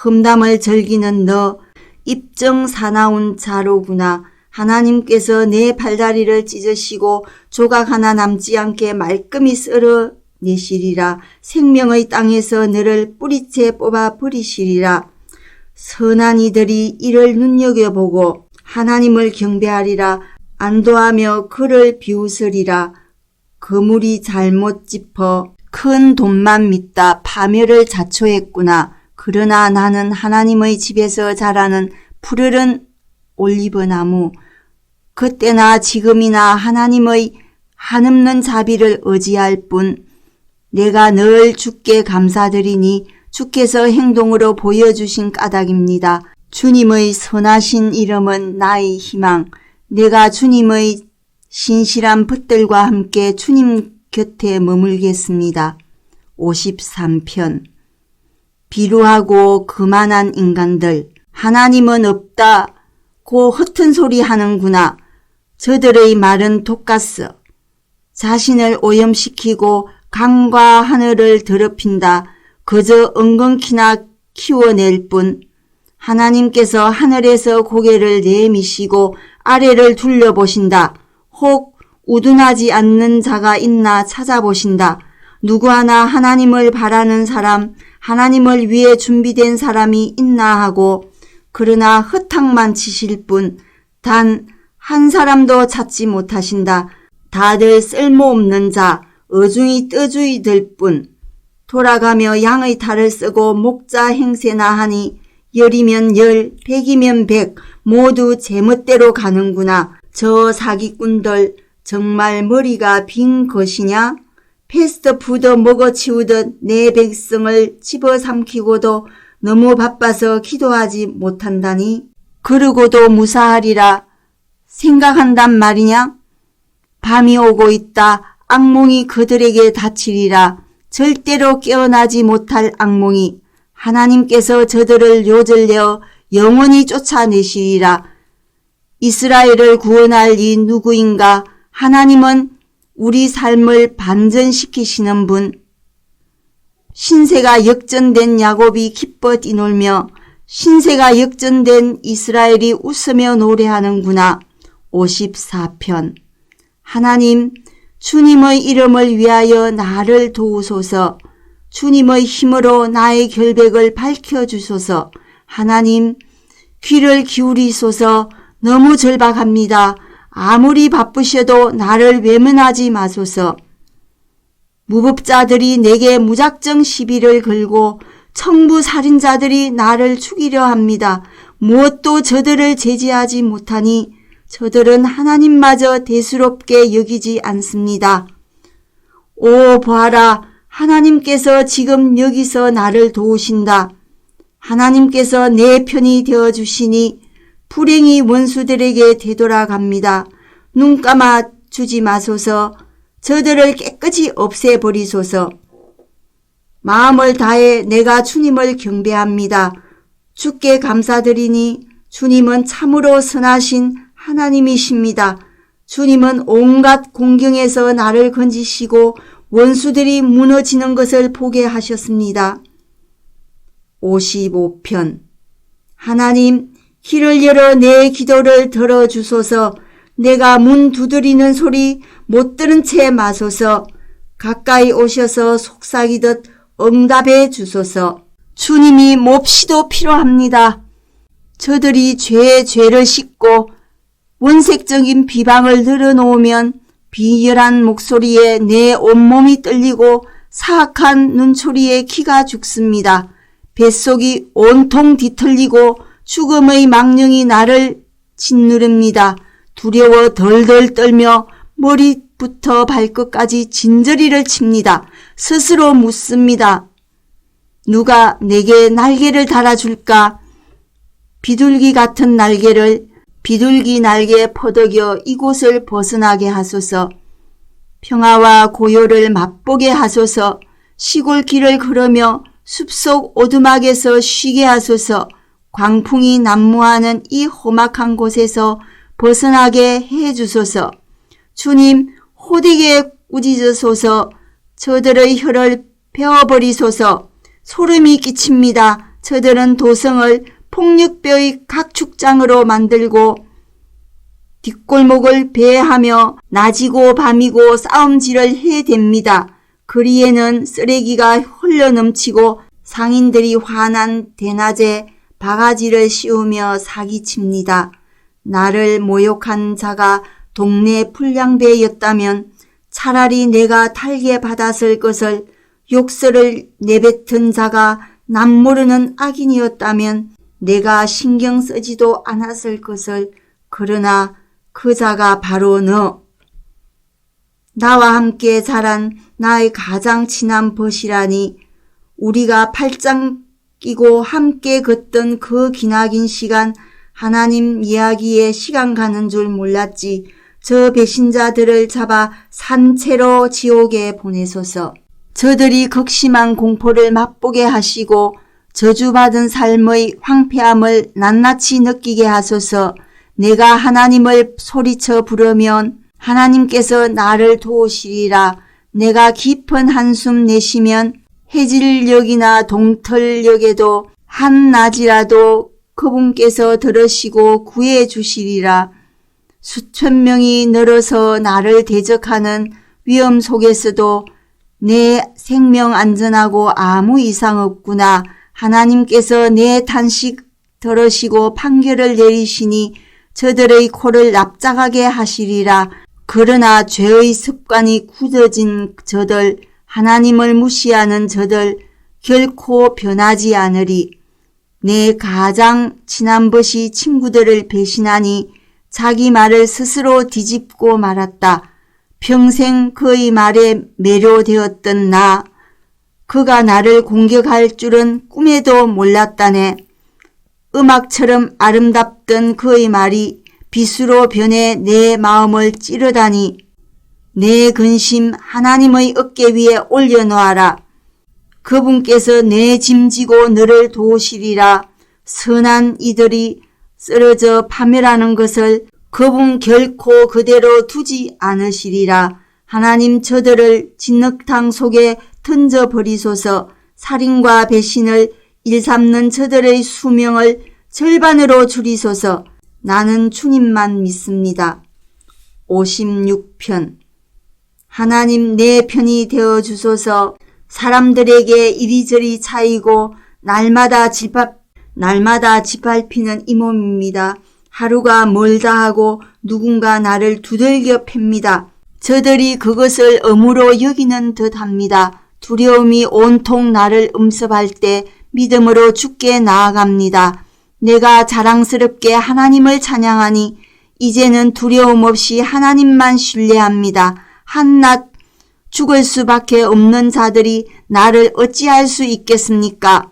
험담을 즐기는 너, 입정 사나운 자로구나. 하나님께서 내 팔다리를 찢으시고 조각 하나 남지 않게 말끔히 썰어 내시리라. 생명의 땅에서 너를 뿌리채 뽑아 버리시리라. 선한 이들이 이를 눈여겨보고 하나님을 경배하리라. 안도하며 그를 비웃으리라. 그물이 잘못 짚어 큰 돈만 믿다 파멸을 자초했구나. 그러나 나는 하나님의 집에서 자라는 푸르른 올리브나무, 그때나 지금이나 하나님의 한없는 자비를 의지할 뿐 내가 늘 주께 감사드리니 주께서 행동으로 보여주신 까닭입니다. 주님의 선하신 이름은 나의 희망. 내가 주님의 신실한 벗들과 함께 주님 곁에 머물겠습니다. 53편. 비루하고 그만한 인간들, 하나님은 없다고 허튼 소리 하는구나. 저들의 말은 독가스. 자신을 오염시키고 강과 하늘을 더럽힌다. 그저 엉겅퀴나 키워낼 뿐. 하나님께서 하늘에서 고개를 내미시고 아래를 둘러보신다. 혹 우둔하지 않는 자가 있나 찾아보신다. 누구 하나 하나님을 바라는 사람, 하나님을 위해 준비된 사람이 있나 하고, 그러나 허탕만 치실 뿐 단 한 사람도 찾지 못하신다. 다들 쓸모없는 자, 어중이 떠주이들 뿐. 돌아가며 양의 탈을 쓰고 목자 행세나 하니 열이면 열, 백이면 백, 모두 제멋대로 가는구나. 저 사기꾼들 정말 머리가 빈 것이냐? 패스트푸드 먹어치우듯 내 백성을 집어삼키고도 너무 바빠서 기도하지 못한다니? 그러고도 무사하리라 생각한단 말이냐? 밤이 오고 있다. 악몽이 그들에게 닥치리라. 절대로 깨어나지 못할 악몽이. 하나님께서 저들을 요절내어 영원히 쫓아내시리라. 이스라엘을 구원할 이 누구인가? 하나님은 우리 삶을 반전시키시는 분. 신세가 역전된 야곱이 기뻐 뛰놀며 신세가 역전된 이스라엘이 웃으며 노래하는구나. 54편. 하나님, 주님의 이름을 위하여 나를 도우소서. 주님의 힘으로 나의 결백을 밝혀주소서. 하나님, 귀를 기울이소서. 너무 절박합니다. 아무리 바쁘셔도 나를 외면하지 마소서. 무법자들이 내게 무작정 시비를 걸고 청부살인자들이 나를 죽이려 합니다. 무엇도 저들을 제지하지 못하니 저들은 하나님마저 대수롭게 여기지 않습니다. 오, 보아라. 하나님께서 지금 여기서 나를 도우신다. 하나님께서 내 편이 되어주시니 불행이 원수들에게 되돌아갑니다. 눈 감아 주지 마소서. 저들을 깨끗이 없애버리소서. 마음을 다해 내가 주님을 경배합니다. 주께 감사드리니 주님은 참으로 선하신 하나님이십니다. 주님은 온갖 공경에서 나를 건지시고 원수들이 무너지는 것을 보게 하셨습니다. 55편. 하나님, 길을 열어 내 기도를 들어주소서. 내가 문 두드리는 소리 못 들은 채 마소서. 가까이 오셔서 속삭이듯 응답해 주소서. 주님이 몹시도 필요합니다. 저들이 죄에 죄를 싣고 원색적인 비방을 늘어놓으면 비열한 목소리에 내 온몸이 떨리고 사악한 눈초리에 기가 죽습니다. 뱃속이 온통 뒤틀리고 죽음의 망령이 나를 짓누릅니다. 두려워 덜덜 떨며 머리부터 발끝까지 진저리를 칩니다. 스스로 묻습니다. 누가 내게 날개를 달아줄까? 비둘기 같은 날개를 비둘기 날개에 퍼덕여 이곳을 벗어나게 하소서. 평화와 고요를 맛보게 하소서. 시골 길을 걸으며 숲속 오두막에서 쉬게 하소서. 광풍이 난무하는 이 험악한 곳에서 벗어나게 해주소서. 주님, 호되게 꾸짖으소서. 저들의 혀를 베어버리소서. 소름이 끼칩니다. 저들은 도성을 폭력배의 각축장으로 만들고 뒷골목을 배하며 낮이고 밤이고 싸움질을 해댑니다. 거리에는 쓰레기가 흘러넘치고 상인들이 환한 대낮에 바가지를 씌우며 사기칩니다. 나를 모욕한 자가 동네 불량배였다면 차라리 내가 탈게 받았을 것을, 욕설을 내뱉은 자가 남 모르는 악인이었다면 내가 신경 쓰지도 않았을 것을. 그러나 그 자가 바로 너. 나와 함께 자란 나의 가장 친한 벗이라니. 우리가 팔짱 끼고 함께 걷던 그 기나긴 시간, 하나님 이야기에 시간 가는 줄 몰랐지. 저 배신자들을 잡아 산채로 지옥에 보내소서. 저들이 극심한 공포를 맛보게 하시고 저주받은 삶의 황폐함을 낱낱이 느끼게 하소서. 내가 하나님을 소리쳐 부르면 하나님께서 나를 도우시리라. 내가 깊은 한숨 내쉬면 해질녘이나 동틀녘에도 한낮이라도 그분께서 들으시고 구해 주시리라. 수천 명이 늘어서 나를 대적하는 위험 속에서도 내 생명 안전하고 아무 이상 없구나. 하나님께서 내 탄식 들으시고 판결을 내리시니 저들의 코를 납작하게 하시리라. 그러나 죄의 습관이 굳어진 저들, 하나님을 무시하는 저들 결코 변하지 않으리. 내 가장 친한 벗이 친구들을 배신하니 자기 말을 스스로 뒤집고 말았다. 평생 그의 말에 매료되었던 나, 그가 나를 공격할 줄은 꿈에도 몰랐다네. 음악처럼 아름답던 그의 말이 빗으로 변해 내 마음을 찌르다니. 내 근심 하나님의 어깨 위에 올려놓아라. 그분께서 내 짐지고 너를 도우시리라. 선한 이들이 쓰러져 파멸하는 것을 그분 결코 그대로 두지 않으시리라. 하나님 저들을 진흙탕 속에 던져버리소서. 살인과 배신을 일삼는 저들의 수명을 절반으로 줄이소서. 나는 주님만 믿습니다. 56편. 하나님 내 편이 되어 주소서. 사람들에게 이리저리 차이고 날마다 짓밟히는 이 몸입니다. 하루가 멀다 하고 누군가 나를 두들겨 팹니다. 저들이 그것을 의무로 여기는 듯합니다. 두려움이 온통 나를 음습할 때 믿음으로 주께 나아갑니다. 내가 자랑스럽게 하나님을 찬양하니 이제는 두려움 없이 하나님만 신뢰합니다. 한낱 죽을 수밖에 없는 자들이 나를 어찌할 수 있겠습니까?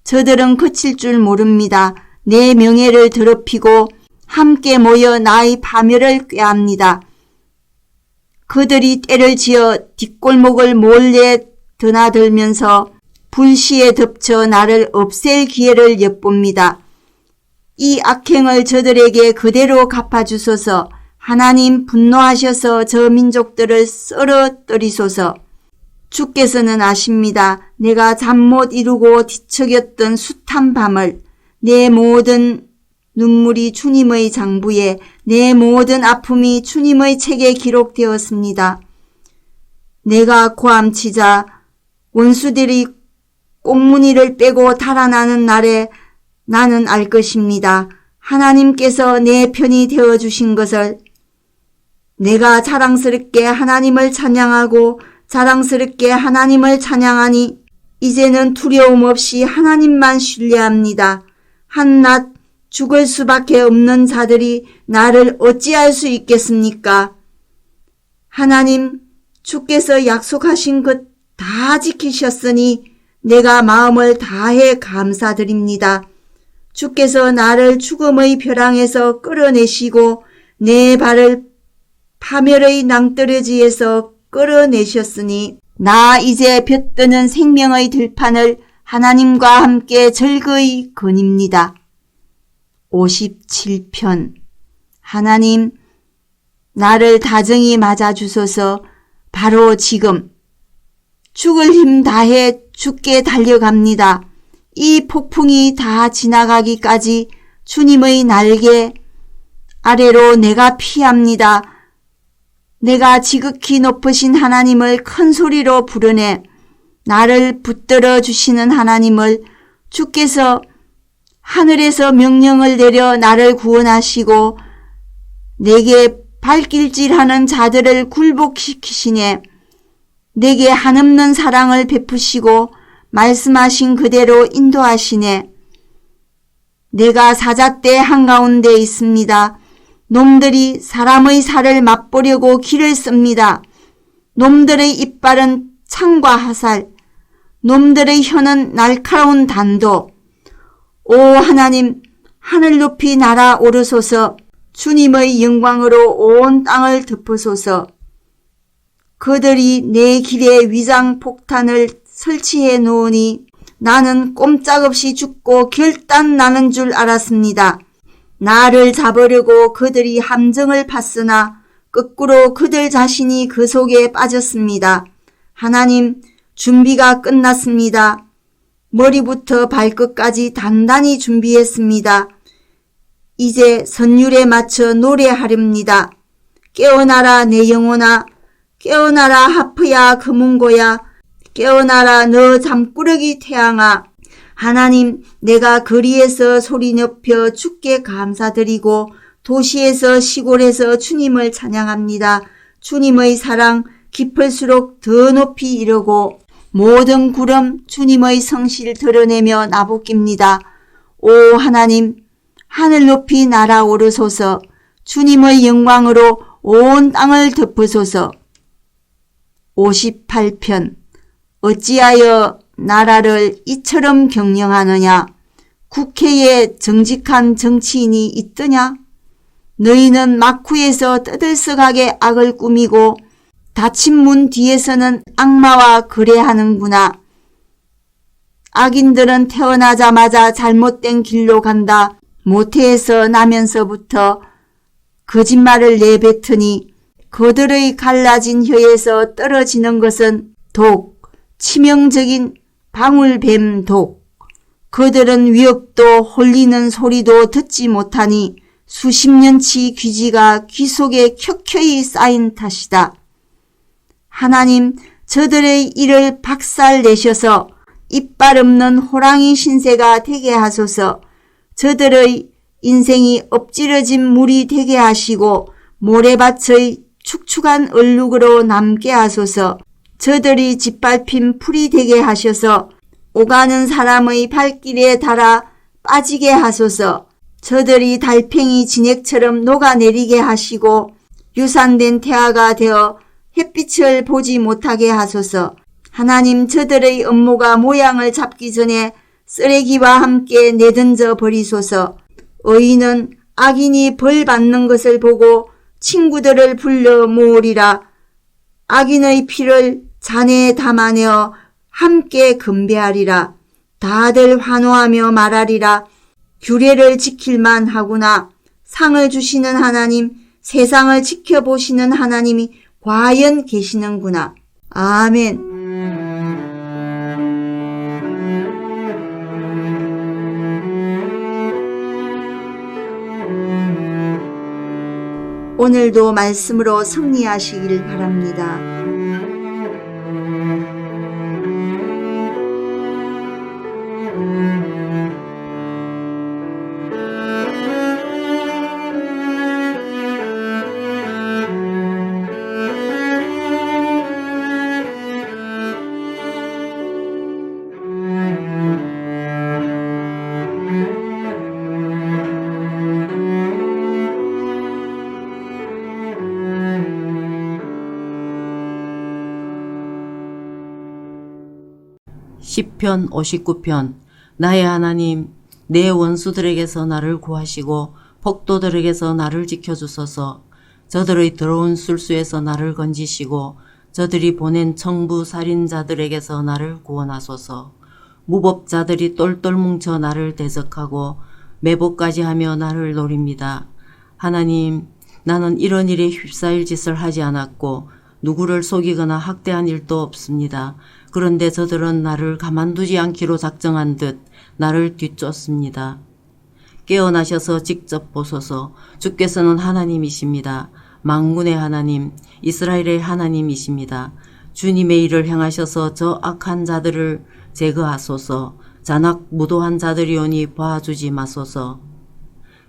저들은 그칠 줄 모릅니다. 내 명예를 더럽히고 함께 모여 나의 파멸을 꾀합니다. 그들이 때를 지어 뒷골목을 몰래 드나들면서 불시에 덮쳐 나를 없앨 기회를 엿봅니다. 이 악행을 저들에게 그대로 갚아주소서. 하나님 분노하셔서 저 민족들을 썰어뜨리소서. 주께서는 아십니다. 내가 잠 못 이루고 뒤척였던 숱한 밤을, 내 모든 눈물이 주님의 장부에, 내 모든 아픔이 주님의 책에 기록되었습니다. 내가 고함치자 원수들이 꽁무니를 빼고 달아나는 날에 나는 알 것입니다. 하나님께서 내 편이 되어주신 것을. 내가 자랑스럽게 하나님을 찬양하고 자랑스럽게 하나님을 찬양하니 이제는 두려움 없이 하나님만 신뢰합니다. 한낱 죽을 수밖에 없는 자들이 나를 어찌할 수 있겠습니까? 하나님, 주께서 약속하신 것 다 지키셨으니 내가 마음을 다해 감사드립니다. 주께서 나를 죽음의 벼랑에서 끌어내시고 내 발을 파멸의 낭떠러지에서 끌어내셨으니 나 이제 볕드는 생명의 들판을 하나님과 함께 즐거이 거닙니다. 57편. 하나님, 나를 다정히 맞아주소서. 바로 지금 죽을 힘 다해 주께 달려갑니다. 이 폭풍이 다 지나가기까지 주님의 날개 아래로 내가 피합니다. 내가 지극히 높으신 하나님을 큰 소리로 부르네. 나를 붙들어 주시는 하나님을 주께서 하늘에서 명령을 내려 나를 구원하시고 내게 발길질하는 자들을 굴복시키시네. 내게 한없는 사랑을 베푸시고 말씀하신 그대로 인도하시네. 내가 사자떼 한가운데 있습니다. 놈들이 사람의 살을 맛보려고 길을 씁니다. 놈들의 이빨은 창과 화살, 놈들의 혀는 날카로운 단도. 오 하나님, 하늘 높이 날아오르소서. 주님의 영광으로 온 땅을 덮으소서. 그들이 내 길에 위장 폭탄을 설치해 놓으니 나는 꼼짝없이 죽고 결단 나는 줄 알았습니다. 나를 잡으려고 그들이 함정을 팠으나 거꾸로 그들 자신이 그 속에 빠졌습니다. 하나님, 준비가 끝났습니다. 머리부터 발끝까지 단단히 준비했습니다. 이제 선율에 맞춰 노래하렵니다. 깨어나라 내 영혼아, 깨어나라 하프야 금은고야, 깨어나라 너 잠꾸러기 태양아. 하나님, 내가 거리에서 소리 높여 주께 감사드리고 도시에서 시골에서 주님을 찬양합니다. 주님의 사랑 깊을수록 더 높이 이르고 모든 구름 주님의 성실 드러내며 나부깁니다. 오 하나님, 하늘 높이 날아오르소서. 주님의 영광으로 온 땅을 덮으소서. 58편. 어찌하여 나라를 이처럼 경영하느냐? 국회에 정직한 정치인이 있더냐? 너희는 막후에서 떠들썩하게 악을 꾸미고 닫힌 문 뒤에서는 악마와 거래하는구나. 악인들은 태어나자마자 잘못된 길로 간다. 모태에서 나면서부터 거짓말을 내뱉으니 그들의 갈라진 혀에서 떨어지는 것은 독, 치명적인 방울뱀 독. 그들은 위협도 홀리는 소리도 듣지 못하니 수십 년치 귀지가 귀 속에 켜켜이 쌓인 탓이다. 하나님, 저들의 이를 박살내셔서 이빨 없는 호랑이 신세가 되게 하소서. 저들의 인생이 엎질러진 물이 되게 하시고 모래밭의 축축한 얼룩으로 남게 하소서. 저들이 짓밟힌 풀이 되게 하셔서 오가는 사람의 발길에 달아 빠지게 하소서. 저들이 달팽이 진액처럼 녹아내리게 하시고 유산된 태아가 되어 햇빛을 보지 못하게 하소서. 하나님, 저들의 업무가 모양을 잡기 전에 쓰레기와 함께 내던져 버리소서. 의인은 악인이 벌 받는 것을 보고 친구들을 불러 모으리라. 악인의 피를 잔에 담아내어 함께 건배하리라. 다들 환호하며 말하리라. 규례를 지킬만 하구나. 상을 주시는 하나님, 세상을 지켜보시는 하나님이 과연 계시는구나. 아멘. 오늘도 말씀으로 승리하시길 바랍니다. 시편 59편. 나의 하나님, 내 원수들에게서 나를 구하시고 폭도들에게서 나를 지켜주소서. 저들의 더러운 술수에서 나를 건지시고 저들이 보낸 청부 살인자들에게서 나를 구원하소서. 무법자들이 똘똘 뭉쳐 나를 대적하고 매복까지 하며 나를 노립니다. 하나님, 나는 이런 일에 휩싸일 짓을 하지 않았고 누구를 속이거나 학대한 일도 없습니다. 그런데 저들은 나를 가만두지 않기로 작정한 듯 나를 뒤쫓습니다. 깨어나셔서 직접 보소서. 주께서는 하나님이십니다. 만군의 하나님, 이스라엘의 하나님이십니다. 주님의 일을 행하셔서 저 악한 자들을 제거하소서. 잔악 무도한 자들이오니 봐주지 마소서.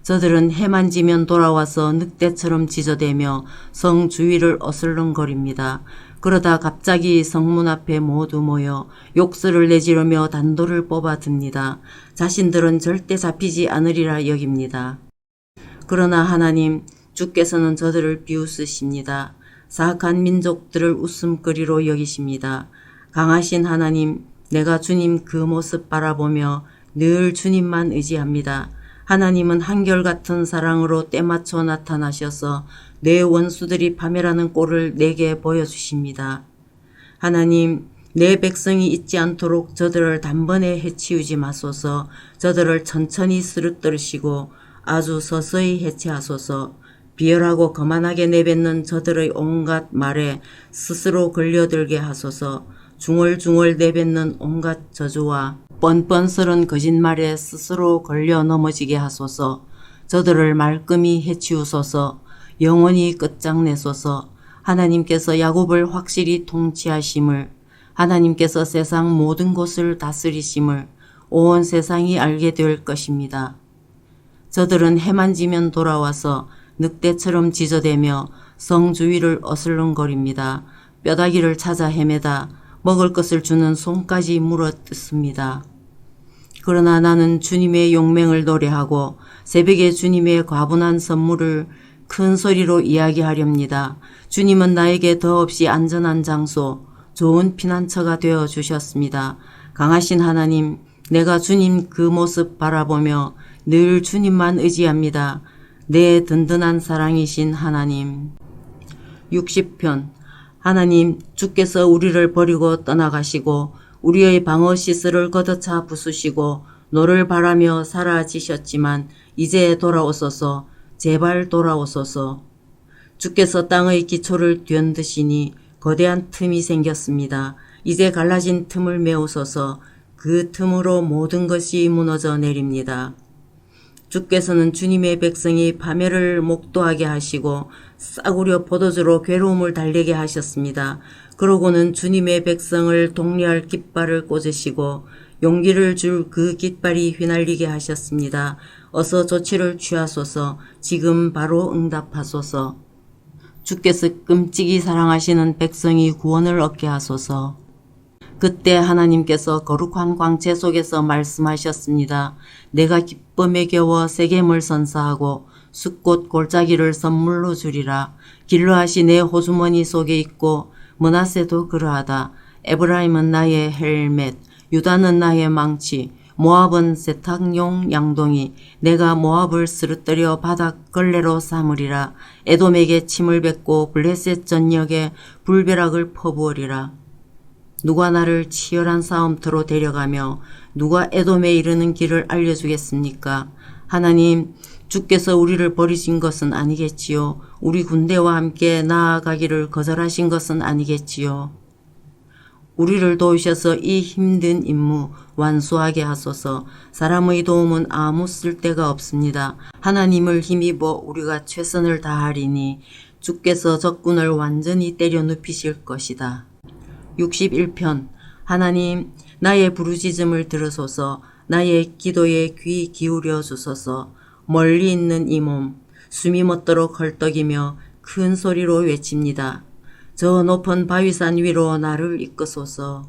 저들은 해만 지면 돌아와서 늑대처럼 지저대며 성 주위를 어슬렁거립니다. 그러다 갑자기 성문 앞에 모두 모여 욕설을 내지르며 단도를 뽑아듭니다. 자신들은 절대 잡히지 않으리라 여깁니다. 그러나 하나님, 주께서는 저들을 비웃으십니다. 사악한 민족들을 웃음거리로 여기십니다. 강하신 하나님, 내가 주님 그 모습 바라보며 늘 주님만 의지합니다. 하나님은 한결같은 사랑으로 때맞춰 나타나셔서 내 원수들이 파멸하는 꼴을 내게 보여주십니다. 하나님, 내 백성이 잊지 않도록 저들을 단번에 해치우지 마소서. 저들을 천천히 쓰러뜨리시고 아주 서서히 해체하소서. 비열하고 거만하게 내뱉는 저들의 온갖 말에 스스로 걸려들게 하소서. 중얼중얼 내뱉는 온갖 저주와 뻔뻔스런 거짓말에 스스로 걸려 넘어지게 하소서. 저들을 말끔히 해치우소서. 영원히 끝장내소서. 하나님께서 야곱을 확실히 통치하심을, 하나님께서 세상 모든 곳을 다스리심을 온 세상이 알게 될 것입니다. 저들은 해만 지면 돌아와서 늑대처럼 지저대며 성 주위를 어슬렁거립니다. 뼈다귀를 찾아 헤매다 먹을 것을 주는 손까지 물어뜯습니다. 그러나 나는 주님의 용맹을 노래하고 새벽에 주님의 과분한 선물을 큰 소리로 이야기하렵니다. 주님은 나에게 더없이 안전한 장소, 좋은 피난처가 되어 주셨습니다. 강하신 하나님, 내가 주님 그 모습 바라보며 늘 주님만 의지합니다. 내 든든한 사랑이신 하나님. 60편. 하나님, 주께서 우리를 버리고 떠나가시고 우리의 방어 시설을 걷어차 부수시고 노를 바라며 사라지셨지만 이제 돌아오소서. 제발 돌아오소서. 주께서 땅의 기초를 뒤흔드시니 거대한 틈이 생겼습니다. 이제 갈라진 틈을 메우소서. 그 틈으로 모든 것이 무너져 내립니다. 주께서는 주님의 백성이 파멸을 목도하게 하시고 싸구려 포도주로 괴로움을 달래게 하셨습니다. 그러고는 주님의 백성을 독려할 깃발을 꽂으시고 용기를 줄 그 깃발이 휘날리게 하셨습니다. 어서 조치를 취하소서. 지금 바로 응답하소서. 주께서 끔찍이 사랑하시는 백성이 구원을 얻게 하소서. 그때 하나님께서 거룩한 광채 속에서 말씀하셨습니다. 내가 기쁨에 겨워 세겜을 선사하고 숫꽃 골짜기를 선물로 주리라. 길르앗이 내 호주머니 속에 있고 므낫세도 그러하다. 에브라임은 나의 헬멧, 유다는 나의 망치, 모압은 세탁용 양동이. 내가 모압을 쓰러뜨려 바닥 걸레로 삼으리라. 에돔에게 침을 뱉고 블레셋 전역에 불벼락을 퍼부으리라. 누가 나를 치열한 싸움터로 데려가며 누가 에돔에 이르는 길을 알려주겠습니까? 하나님, 주께서 우리를 버리신 것은 아니겠지요. 우리 군대와 함께 나아가기를 거절하신 것은 아니겠지요. 우리를 도우셔서 이 힘든 임무 완수하게 하소서. 사람의 도움은 아무 쓸데가 없습니다. 하나님을 힘입어 우리가 최선을 다하리니 주께서 적군을 완전히 때려 눕히실 것이다. 61편. 하나님, 나의 부르짖음을 들으소서. 나의 기도에 귀 기울여 주소서. 멀리 있는 이 몸, 숨이 멎도록 헐떡이며 큰 소리로 외칩니다. 저 높은 바위산 위로 나를 이끄소서.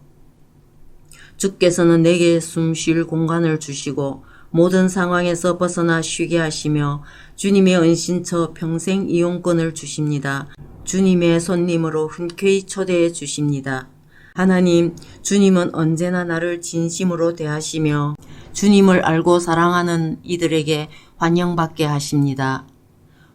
주께서는 내게 숨 쉴 공간을 주시고 모든 상황에서 벗어나 쉬게 하시며 주님의 은신처 평생 이용권을 주십니다. 주님의 손님으로 흔쾌히 초대해 주십니다. 하나님, 주님은 언제나 나를 진심으로 대하시며 주님을 알고 사랑하는 이들에게 환영받게 하십니다.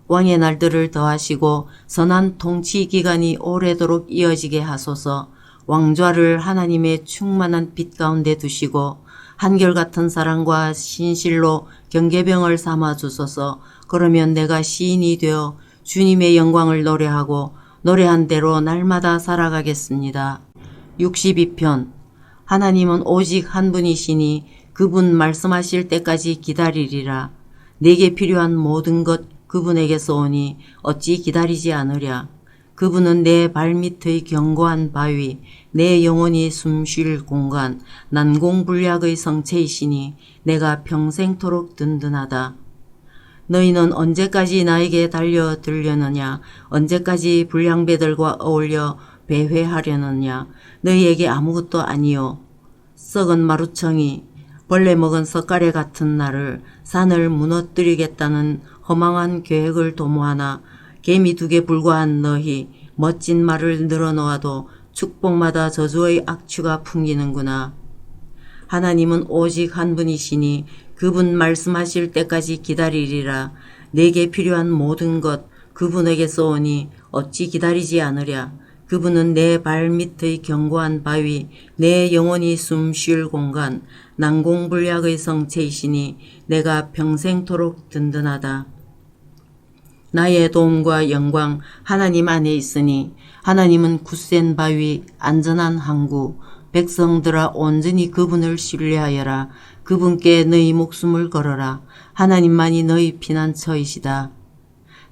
왕의 날들을 더하시고 선한 통치 기간이 오래도록 이어지게 하소서. 왕좌를 하나님의 충만한 빛 가운데 두시고 한결같은 사랑과 신실로 경계병을 삼아 주소서. 그러면 내가 시인이 되어 주님의 영광을 노래하고 노래한 대로 날마다 살아가겠습니다. 62편. 하나님은 오직 한 분이시니 그분 말씀하실 때까지 기다리리라. 내게 필요한 모든 것 그분에게서 오니 어찌 기다리지 않으랴. 그분은 내 발밑의 견고한 바위, 내 영혼이 숨쉴 공간, 난공불락의 성체이시니 내가 평생토록 든든하다. 너희는 언제까지 나에게 달려들려느냐? 언제까지 불량배들과 어울려 배회하려느냐? 너희에게 아무것도 아니요. 썩은 마루청이 벌레 먹은 석가래 같은 나를 산을 무너뜨리겠다는 허망한 계획을 도모하나 개미 2개 불과한 너희 멋진 말을 늘어놓아도 축복마다 저주의 악취가 풍기는구나. 하나님은 오직 한 분이시니 그분 말씀하실 때까지 기다리리라. 내게 필요한 모든 것 그분에게서 오니 어찌 기다리지 않으랴. 그분은 내 발밑의 견고한 바위, 내 영혼이 숨쉴 공간, 난공불락의 성체이시니 내가 평생토록 든든하다. 나의 도움과 영광 하나님 안에 있으니 하나님은 굳센 바위, 안전한 항구, 백성들아 온전히 그분을 신뢰하여라. 그분께 너희 목숨을 걸어라. 하나님만이 너희 피난처이시다.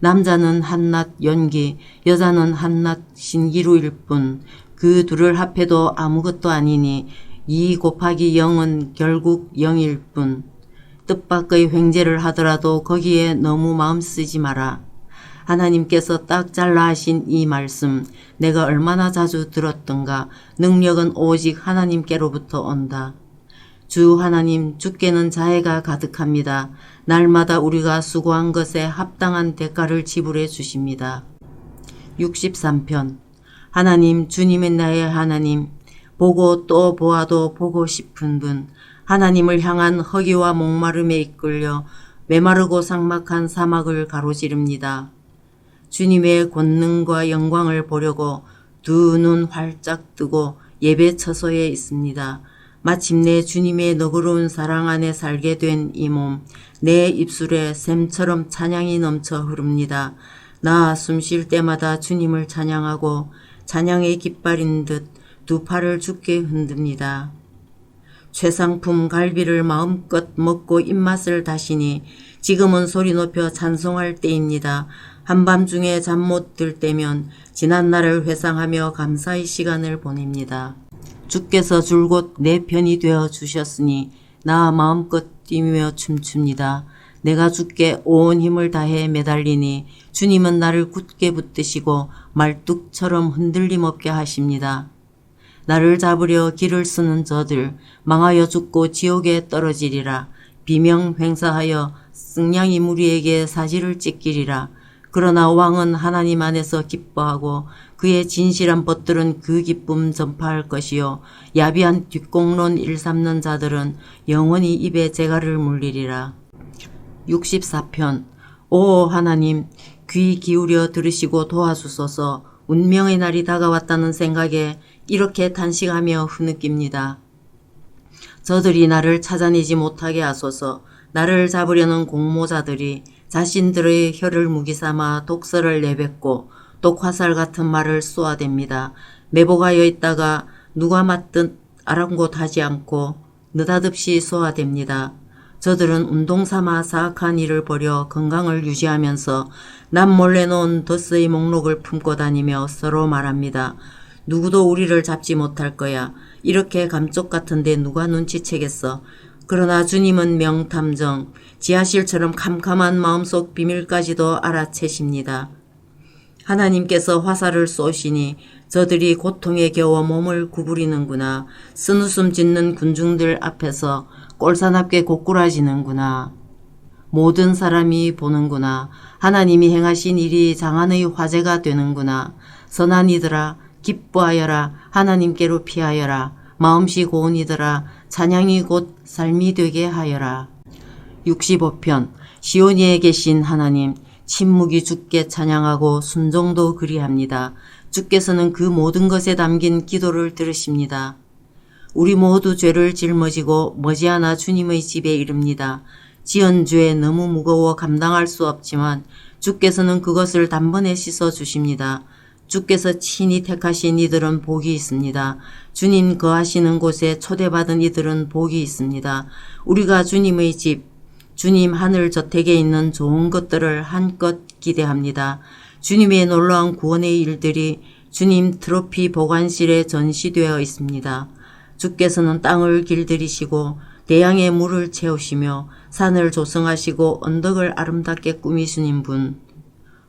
남자는 한낱 연기, 여자는 한낱 신기루일 뿐 그 둘을 합해도 아무것도 아니니 2 곱하기 0은 결국 0일 뿐. 뜻밖의 횡재를 하더라도 거기에 너무 마음 쓰지 마라. 하나님께서 딱 잘라 하신 이 말씀 내가 얼마나 자주 들었던가. 능력은 오직 하나님께로부터 온다. 주 하나님, 주께는 자애가 가득합니다. 날마다 우리가 수고한 것에 합당한 대가를 지불해 주십니다. 63편. 하나님, 주님의 나의 하나님, 보고 또 보아도 보고 싶은 분, 하나님을 향한 허기와 목마름에 이끌려 메마르고 삭막한 사막을 가로지릅니다. 주님의 권능과 영광을 보려고 2 눈 활짝 뜨고 예배 처소에 있습니다. 마침내 주님의 너그러운 사랑 안에 살게 된 이 몸, 내 입술에 샘처럼 찬양이 넘쳐 흐릅니다. 나 숨 쉴 때마다 주님을 찬양하고 찬양의 깃발인 듯 2 팔을 주께 흔듭니다. 최상품 갈비를 마음껏 먹고 입맛을 다시니 지금은 소리 높여 찬송할 때입니다. 한밤중에 잠 못 들 때면 지난날을 회상하며 감사의 시간을 보냅니다. 주께서 줄곧 내 편이 되어 주셨으니 나 마음껏 뛰며 춤춥니다. 내가 주께 온 힘을 다해 매달리니 주님은 나를 굳게 붙드시고 말뚝처럼 흔들림 없게 하십니다. 나를 잡으려 길을 쓰는 저들 망하여 죽고 지옥에 떨어지리라. 비명 횡사하여 승냥이 무리에게 사지를 찢기리라. 그러나 왕은 하나님 안에서 기뻐하고 그의 진실한 벗들은 그 기쁨 전파할 것이요 야비한 뒷공론 일삼는 자들은 영원히 입에 재갈을 물리리라. 64편. 오 하나님, 귀 기울여 들으시고 도와주소서. 운명의 날이 다가왔다는 생각에 이렇게 탄식하며 흐느낍니다. 저들이 나를 찾아내지 못하게 하소서. 나를 잡으려는 공모자들이 자신들의 혀를 무기삼아 독설을 내뱉고 독화살 같은 말을 쏘아댑니다. 매복하여 있다가 누가 맞든 아랑곳하지 않고 느닷없이 쏘아댑니다. 저들은 운동삼아 사악한 일을 벌여 건강을 유지하면서 남몰래 놓은 덫의 목록을 품고 다니며 서로 말합니다. 누구도 우리를 잡지 못할 거야. 이렇게 감쪽 같은데 누가 눈치채겠어. 그러나 주님은 명탐정, 지하실처럼 캄캄한 마음속 비밀까지도 알아채십니다. 하나님께서 화살을 쏘시니 저들이 고통에 겨워 몸을 구부리는구나. 쓴웃음 짓는 군중들 앞에서 꼴사납게 고꾸라지는구나. 모든 사람이 보는구나. 하나님이 행하신 일이 장안의 화제가 되는구나. 선한 이들아 기뻐하여라. 하나님께로 피하여라. 마음씨 고운 이들아 찬양이 곧 삶이 되게 하여라. 65편. 시온이에 계신 하나님, 침묵이 주께 찬양하고 순종도 그리합니다. 주께서는 그 모든 것에 담긴 기도를 들으십니다. 우리 모두 죄를 짊어지고 머지않아 주님의 집에 이릅니다. 지은 죄 너무 무거워 감당할 수 없지만 주께서는 그것을 단번에 씻어 주십니다. 주께서 친히 택하신 이들은 복이 있습니다. 주님 거하시는 곳에 초대받은 이들은 복이 있습니다. 우리가 주님의 집, 주님 하늘 저택에 있는 좋은 것들을 한껏 기대합니다. 주님의 놀라운 구원의 일들이 주님 트로피 보관실에 전시되어 있습니다. 주께서는 땅을 길들이시고 대양의 물을 채우시며 산을 조성하시고 언덕을 아름답게 꾸미시는 분,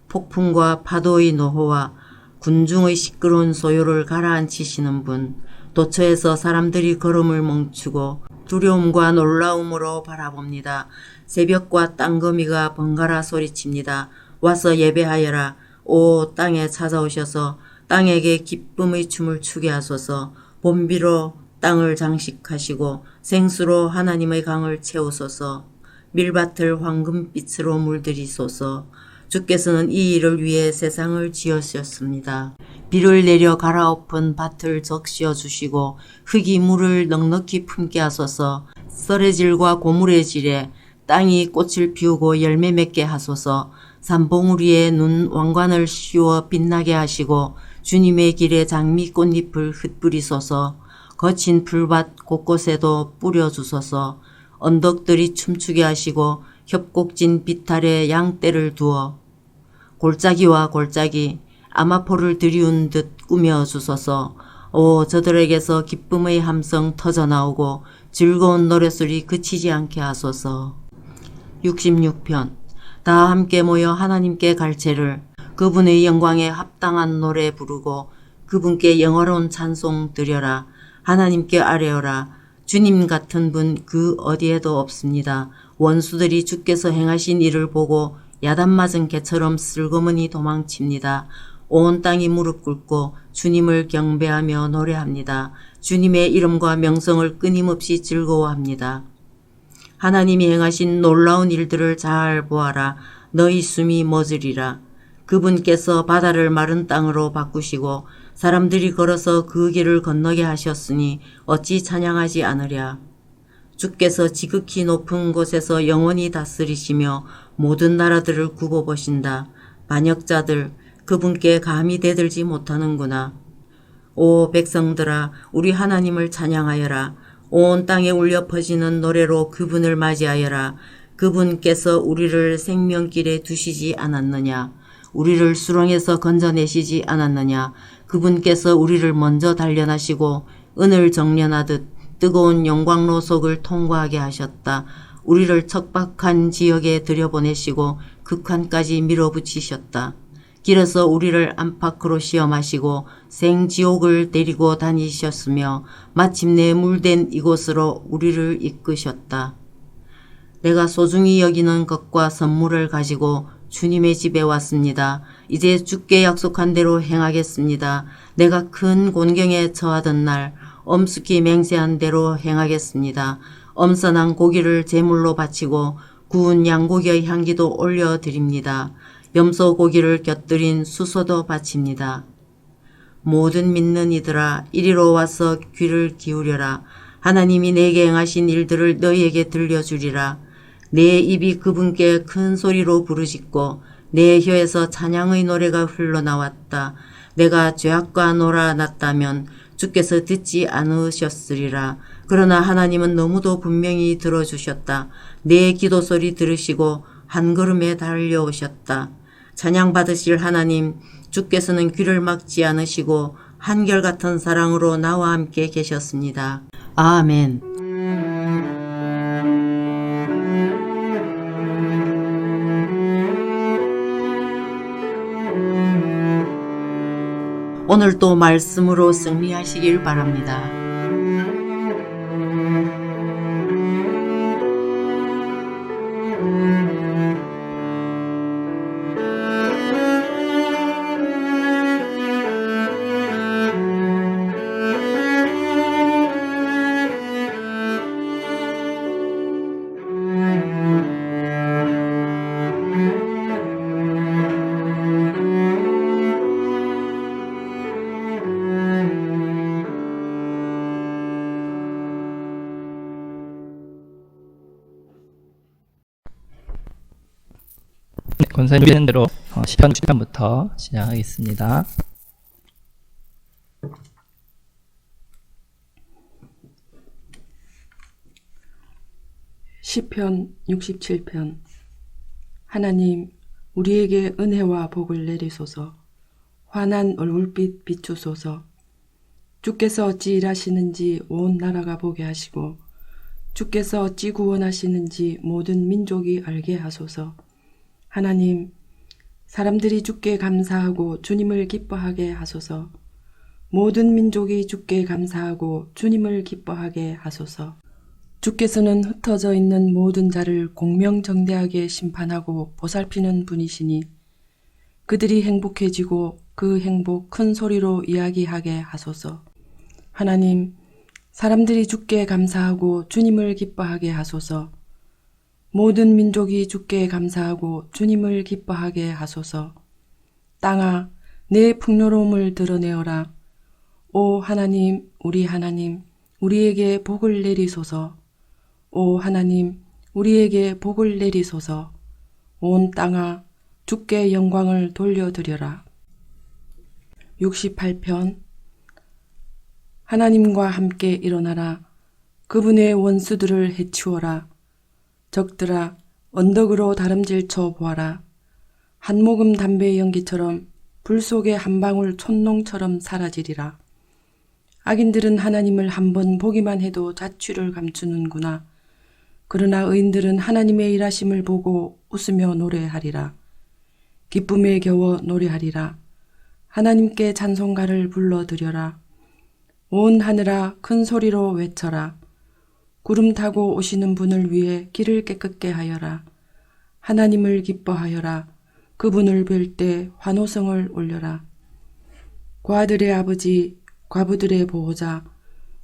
폭풍과 파도의 노호와 군중의 시끄러운 소요를 가라앉히시는 분, 도처에서 사람들이 걸음을 멈추고 두려움과 놀라움으로 바라봅니다. 새벽과 땅거미가 번갈아 소리칩니다. 와서 예배하여라. 오 땅에 찾아오셔서 땅에게 기쁨의 춤을 추게 하소서. 본비로 땅을 장식하시고 생수로 하나님의 강을 채우소서. 밀밭을 황금빛으로 물들이소서. 주께서는 이 일을 위해 세상을 지으셨습니다. 비를 내려 갈아엎은 밭을 적시어 주시고 흙이 물을 넉넉히 품게 하소서. 썰의 질과 고물의 질에 땅이 꽃을 피우고 열매 맺게 하소서. 산봉우리에 눈 왕관을 씌워 빛나게 하시고 주님의 길에 장미 꽃잎을 흩뿌리소서. 거친 풀밭 곳곳에도 뿌려주소서. 언덕들이 춤추게 하시고 협곡진 비탈에 양떼를 두어 골짜기와 골짜기 아마포를 들이운 듯 꾸며주소서. 오 저들에게서 기쁨의 함성 터져나오고 즐거운 노랫소리 그치지 않게 하소서. 66편 다 함께 모여 하나님께 갈채를 그분의 영광에 합당한 노래 부르고 그분께 영화로운 찬송 드려라. 하나님께 아뢰어라. 주님 같은 분 그 어디에도 없습니다. 원수들이 주께서 행하신 일을 보고 야단 맞은 개처럼 슬그머니 도망칩니다. 온 땅이 무릎 꿇고 주님을 경배하며 노래합니다. 주님의 이름과 명성을 끊임없이 즐거워합니다. 하나님이 행하신 놀라운 일들을 잘 보아라. 너희 숨이 멎으리라. 그분께서 바다를 마른 땅으로 바꾸시고 사람들이 걸어서 그 길을 건너게 하셨으니 어찌 찬양하지 않으랴. 주께서 지극히 높은 곳에서 영원히 다스리시며 모든 나라들을 굽어보신다. 반역자들 그분께 감히 대들지 못하는구나. 오 백성들아 우리 하나님을 찬양하여라. 온 땅에 울려 퍼지는 노래로 그분을 맞이하여라. 그분께서 우리를 생명길에 두시지 않았느냐. 우리를 수렁에서 건져내시지 않았느냐. 그분께서 우리를 먼저 단련하시고 은을 정련하듯 뜨거운 영광로 속을 통과하게 하셨다. 우리를 척박한 지역에 들여보내시고 극한까지 밀어붙이셨다. 길에서 우리를 안팎으로 시험하시고 생지옥을 데리고 다니셨으며 마침내 물된 이곳으로 우리를 이끄셨다. 내가 소중히 여기는 것과 선물을 가지고 주님의 집에 왔습니다. 이제 주께 약속한 대로 행하겠습니다. 내가 큰 곤경에 처하던 날 엄숙히 맹세한 대로 행하겠습니다. 엄선한 고기를 제물로 바치고 구운 양고기의 향기도 올려드립니다. 염소 고기를 곁들인 수소도 바칩니다. 모든 믿는 이들아 이리로 와서 귀를 기울여라. 하나님이 내게 행하신 일들을 너희에게 들려주리라. 내 입이 그분께 큰 소리로 부르짖고 내 혀에서 찬양의 노래가 흘러나왔다. 내가 죄악과 놀아났다면 주께서 듣지 않으셨으리라. 그러나 하나님은 너무도 분명히 들어주셨다. 내 기도 소리 들으시고 한 걸음에 달려오셨다. 찬양 받으실 하나님, 주께서는 귀를 막지 않으시고 한결같은 사랑으로 나와 함께 계셨습니다. 아멘. 오늘도 말씀으로 승리하시길 바랍니다. 권사님 주시는 대로 시편 60편부터 시작하겠습니다. 시편 67편. 하나님, 우리에게 은혜와 복을 내리소서. 환한 얼굴빛 비추소서. 주께서 어찌 일하시는지 온 나라가 보게 하시고 주께서 어찌 구원하시는지 모든 민족이 알게 하소서. 하나님, 사람들이 주께 감사하고 주님을 기뻐하게 하소서. 모든 민족이 주께 감사하고 주님을 기뻐하게 하소서. 주께서는 흩어져 있는 모든 자를 공명정대하게 심판하고 보살피는 분이시니 그들이 행복해지고 그 행복 큰 소리로 이야기하게 하소서. 하나님, 사람들이 주께 감사하고 주님을 기뻐하게 하소서. 모든 민족이 주께 감사하고 주님을 기뻐하게 하소서. 땅아, 내 풍요로움을 드러내어라. 오 하나님, 우리에게 복을 내리소서. 오 하나님, 우리에게 복을 내리소서. 온 땅아, 주께 영광을 돌려드려라. 68편. 하나님과 함께 일어나라. 그분의 원수들을 해치워라. 적들아, 언덕으로 다름질 쳐 보아라. 한 모금 담배의 연기처럼 불 속의 한 방울 촛농처럼 사라지리라. 악인들은 하나님을 한번 보기만 해도 자취를 감추는구나. 그러나 의인들은 하나님의 일하심을 보고 웃으며 노래하리라. 기쁨에 겨워 노래하리라. 하나님께 찬송가를 불러드려라. 온 하늘아, 큰 소리로 외쳐라. 구름 타고 오시는 분을 위해 길을 깨끗게 하여라. 하나님을 기뻐하여라. 그분을 뵐 때 환호성을 올려라. 과들의 아버지, 과부들의 보호자,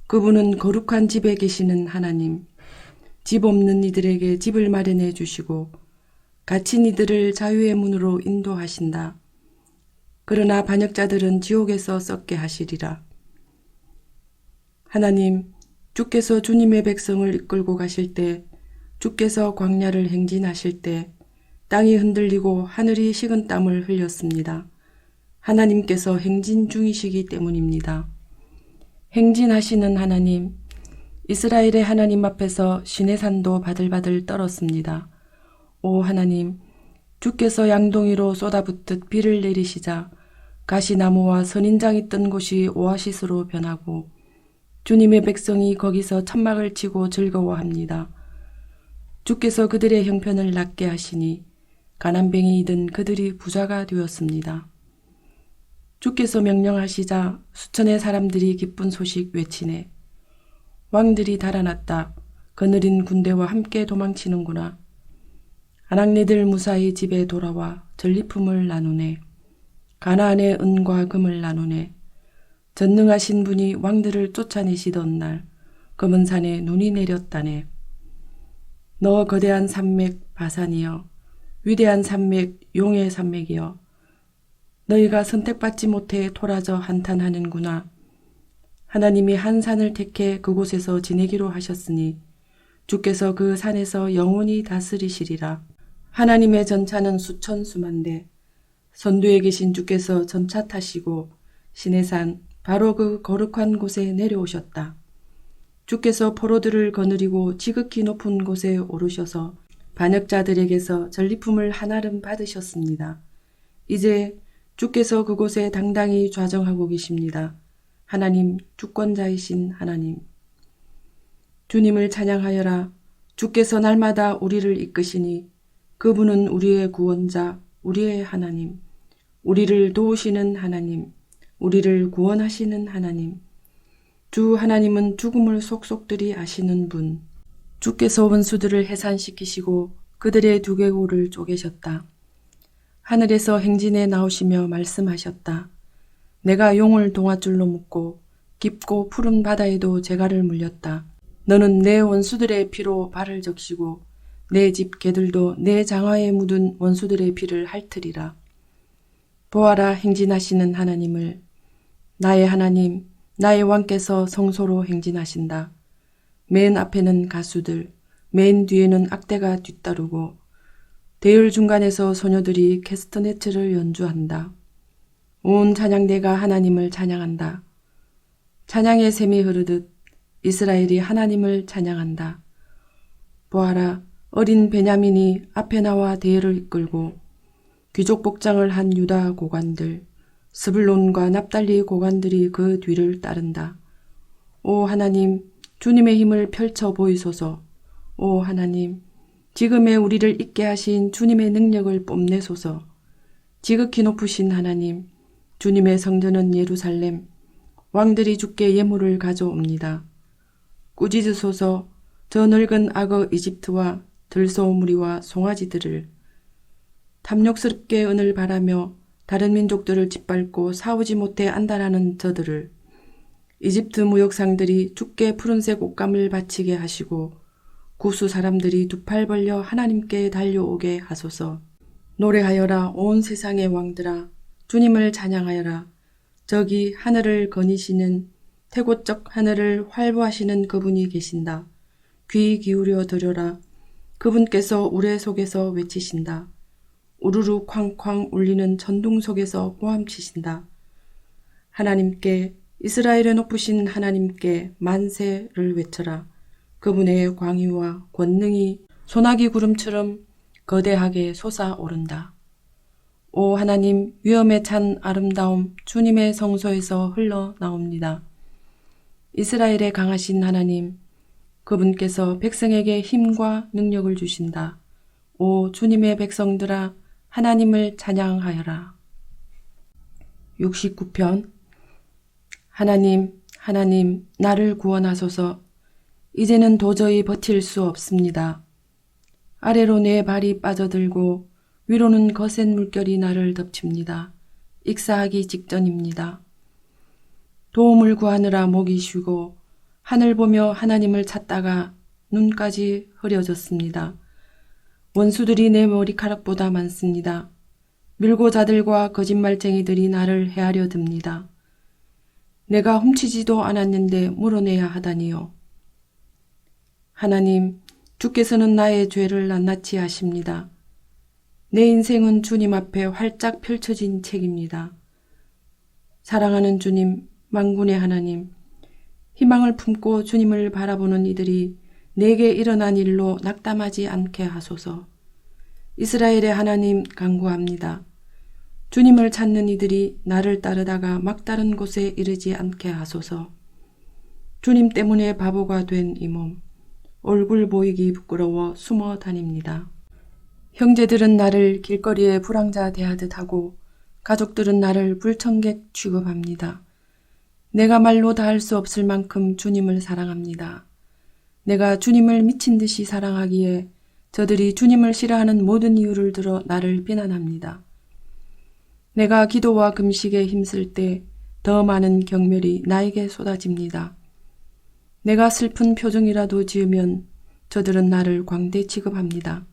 그분은 거룩한 집에 계시는 하나님. 집 없는 이들에게 집을 마련해 주시고 갇힌 이들을 자유의 문으로 인도하신다. 그러나 반역자들은 지옥에서 썩게 하시리라. 하나님, 주께서 주님의 백성을 이끌고 가실 때, 주께서 광야를 행진하실 때 땅이 흔들리고 하늘이 식은땀을 흘렸습니다. 하나님께서 행진 중이시기 때문입니다. 행진하시는 하나님, 이스라엘의 하나님 앞에서 시내산도 바들바들 떨었습니다. 오 하나님, 주께서 양동이로 쏟아붓듯 비를 내리시자 가시나무와 선인장이 뜬 곳이 오아시스로 변하고 주님의 백성이 거기서 천막을 치고 즐거워합니다. 주께서 그들의 형편을 낫게 하시니 가난뱅이이던 그들이 부자가 되었습니다. 주께서 명령하시자 수천의 사람들이 기쁜 소식 외치네. 왕들이 달아났다. 거느린 군대와 함께 도망치는구나. 아낙네들 무사히 집에 돌아와 전리품을 나누네. 가나안의 은과 금을 나누네. 전능하신 분이 왕들을 쫓아내시던 날 검은 산에 눈이 내렸다네. 너 거대한 산맥 바산이여, 위대한 산맥 용의 산맥이여, 너희가 선택받지 못해 토라져 한탄하는구나. 하나님이 한 산을 택해 그곳에서 지내기로 하셨으니 주께서 그 산에서 영원히 다스리시리라. 하나님의 전차는 수천 수만대, 선두에 계신 주께서 전차 타시고 시내산 바로 그 거룩한 곳에 내려오셨다. 주께서 포로들을 거느리고 지극히 높은 곳에 오르셔서 반역자들에게서 전리품을 한아름 받으셨습니다. 이제 주께서 그곳에 당당히 좌정하고 계십니다. 하나님, 주권자이신 하나님. 주님을 찬양하여라. 주께서 날마다 우리를 이끄시니 그분은 우리의 구원자, 우리의 하나님, 우리를 도우시는 하나님, 우리를 구원하시는 하나님. 주 하나님은 죽음을 속속들이 아시는 분. 주께서 원수들을 해산시키시고 그들의 두개골을 쪼개셨다. 하늘에서 행진에 나오시며 말씀하셨다. 내가 용을 동아줄로 묶고 깊고 푸른 바다에도 재갈을 물렸다. 너는 내 원수들의 피로 발을 적시고 내 집 개들도 내 장화에 묻은 원수들의 피를 핥으리라. 보아라, 행진하시는 하나님을. 나의 하나님, 나의 왕께서 성소로 행진하신다. 맨 앞에는 가수들, 맨 뒤에는 악대가 뒤따르고 대열 중간에서 소녀들이 캐스터네츠를 연주한다. 온 찬양대가 하나님을 찬양한다. 찬양의 샘이 흐르듯 이스라엘이 하나님을 찬양한다. 보아라, 어린 베냐민이 앞에 나와 대회를 이끌고 귀족 복장을 한 유다 고관들, 스불론과 납달리 고관들이 그 뒤를 따른다. 오 하나님, 주님의 힘을 펼쳐 보이소서. 오 하나님, 지금의 우리를 있게 하신 주님의 능력을 뽐내소서. 지극히 높으신 하나님, 주님의 성전은 예루살렘, 왕들이 주께 예물을 가져옵니다. 꾸짖으소서. 저 늙은 악어 이집트와 들소무리와 송아지들을 탐욕스럽게 은을 바라며 다른 민족들을 짓밟고 싸우지 못해 안달하는 저들을 이집트 무역상들이 주께 푸른색 옷감을 바치게 하시고 구수 사람들이 두 팔 벌려 하나님께 달려오게 하소서. 노래하여라 온 세상의 왕들아, 주님을 찬양하여라. 저기 하늘을 거니시는 태고적 하늘을 활보하시는 그분이 계신다. 귀 기울여 들으라. 그분께서 우레 속에서 외치신다. 우르르 쾅쾅 울리는 천둥 속에서 고함치신다. 하나님께, 이스라엘의 높으신 하나님께 만세를 외쳐라. 그분의 광유와 권능이 소나기 구름처럼 거대하게 솟아오른다. 오 하나님, 위엄에 찬 아름다움 주님의 성소에서 흘러나옵니다. 이스라엘의 강하신 하나님, 그분께서 백성에게 힘과 능력을 주신다. 오 주님의 백성들아, 하나님을 찬양하여라. 69편. 하나님, 하나님, 나를 구원하소서. 이제는 도저히 버틸 수 없습니다. 아래로 내 발이 빠져들고 위로는 거센 물결이 나를 덮칩니다. 익사하기 직전입니다. 도움을 구하느라 목이 쉬고 하늘 보며 하나님을 찾다가 눈까지 흐려졌습니다. 원수들이 내 머리카락보다 많습니다. 밀고자들과 거짓말쟁이들이 나를 해하려 듭니다. 내가 훔치지도 않았는데 물어내야 하다니요. 하나님, 주께서는 나의 죄를 낱낱이 아십니다. 내 인생은 주님 앞에 활짝 펼쳐진 책입니다. 사랑하는 주님, 만군의 하나님, 희망을 품고 주님을 바라보는 이들이 내게 일어난 일로 낙담하지 않게 하소서. 이스라엘의 하나님 간구합니다. 주님을 찾는 이들이 나를 따르다가 막다른 곳에 이르지 않게 하소서. 주님 때문에 바보가 된 이 몸, 얼굴 보이기 부끄러워 숨어 다닙니다. 형제들은 나를 길거리에 불황자 대하듯 하고 가족들은 나를 불청객 취급합니다. 내가 말로 다 할 수 없을 만큼 주님을 사랑합니다. 내가 주님을 미친 듯이 사랑하기에 저들이 주님을 싫어하는 모든 이유를 들어 나를 비난합니다. 내가 기도와 금식에 힘쓸 때 더 많은 경멸이 나에게 쏟아집니다. 내가 슬픈 표정이라도 지으면 저들은 나를 광대 취급합니다.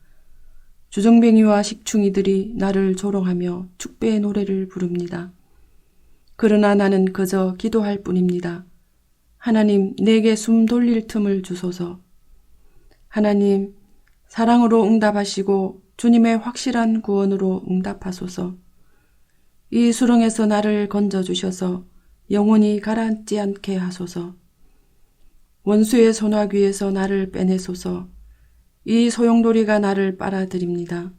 주정뱅이와 식충이들이 나를 조롱하며 축배의 노래를 부릅니다. 그러나 나는 그저 기도할 뿐입니다. 하나님, 내게 숨 돌릴 틈을 주소서. 하나님, 사랑으로 응답하시고 주님의 확실한 구원으로 응답하소서. 이 수렁에서 나를 건져주셔서 영원히 가라앉지 않게 하소서. 원수의 소나귀에서 나를 빼내소서. 이 소용돌이가 나를 빨아들입니다.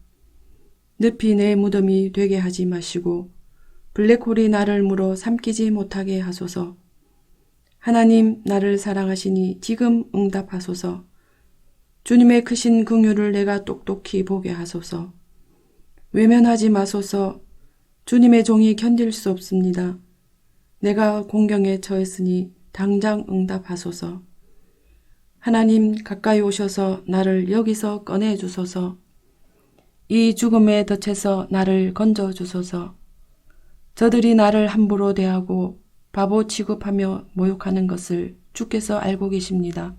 늪이 내 무덤이 되게 하지 마시고 블랙홀이 나를 물어 삼키지 못하게 하소서. 하나님, 나를 사랑하시니 지금 응답하소서. 주님의 크신 긍휼을 내가 똑똑히 보게 하소서. 외면하지 마소서. 주님의 종이 견딜 수 없습니다. 내가 공경에 처했으니 당장 응답하소서. 하나님, 가까이 오셔서 나를 여기서 꺼내주소서. 이 죽음의 덫에서 나를 건져주소서. 저들이 나를 함부로 대하고 바보 취급하며 모욕하는 것을 주께서 알고 계십니다.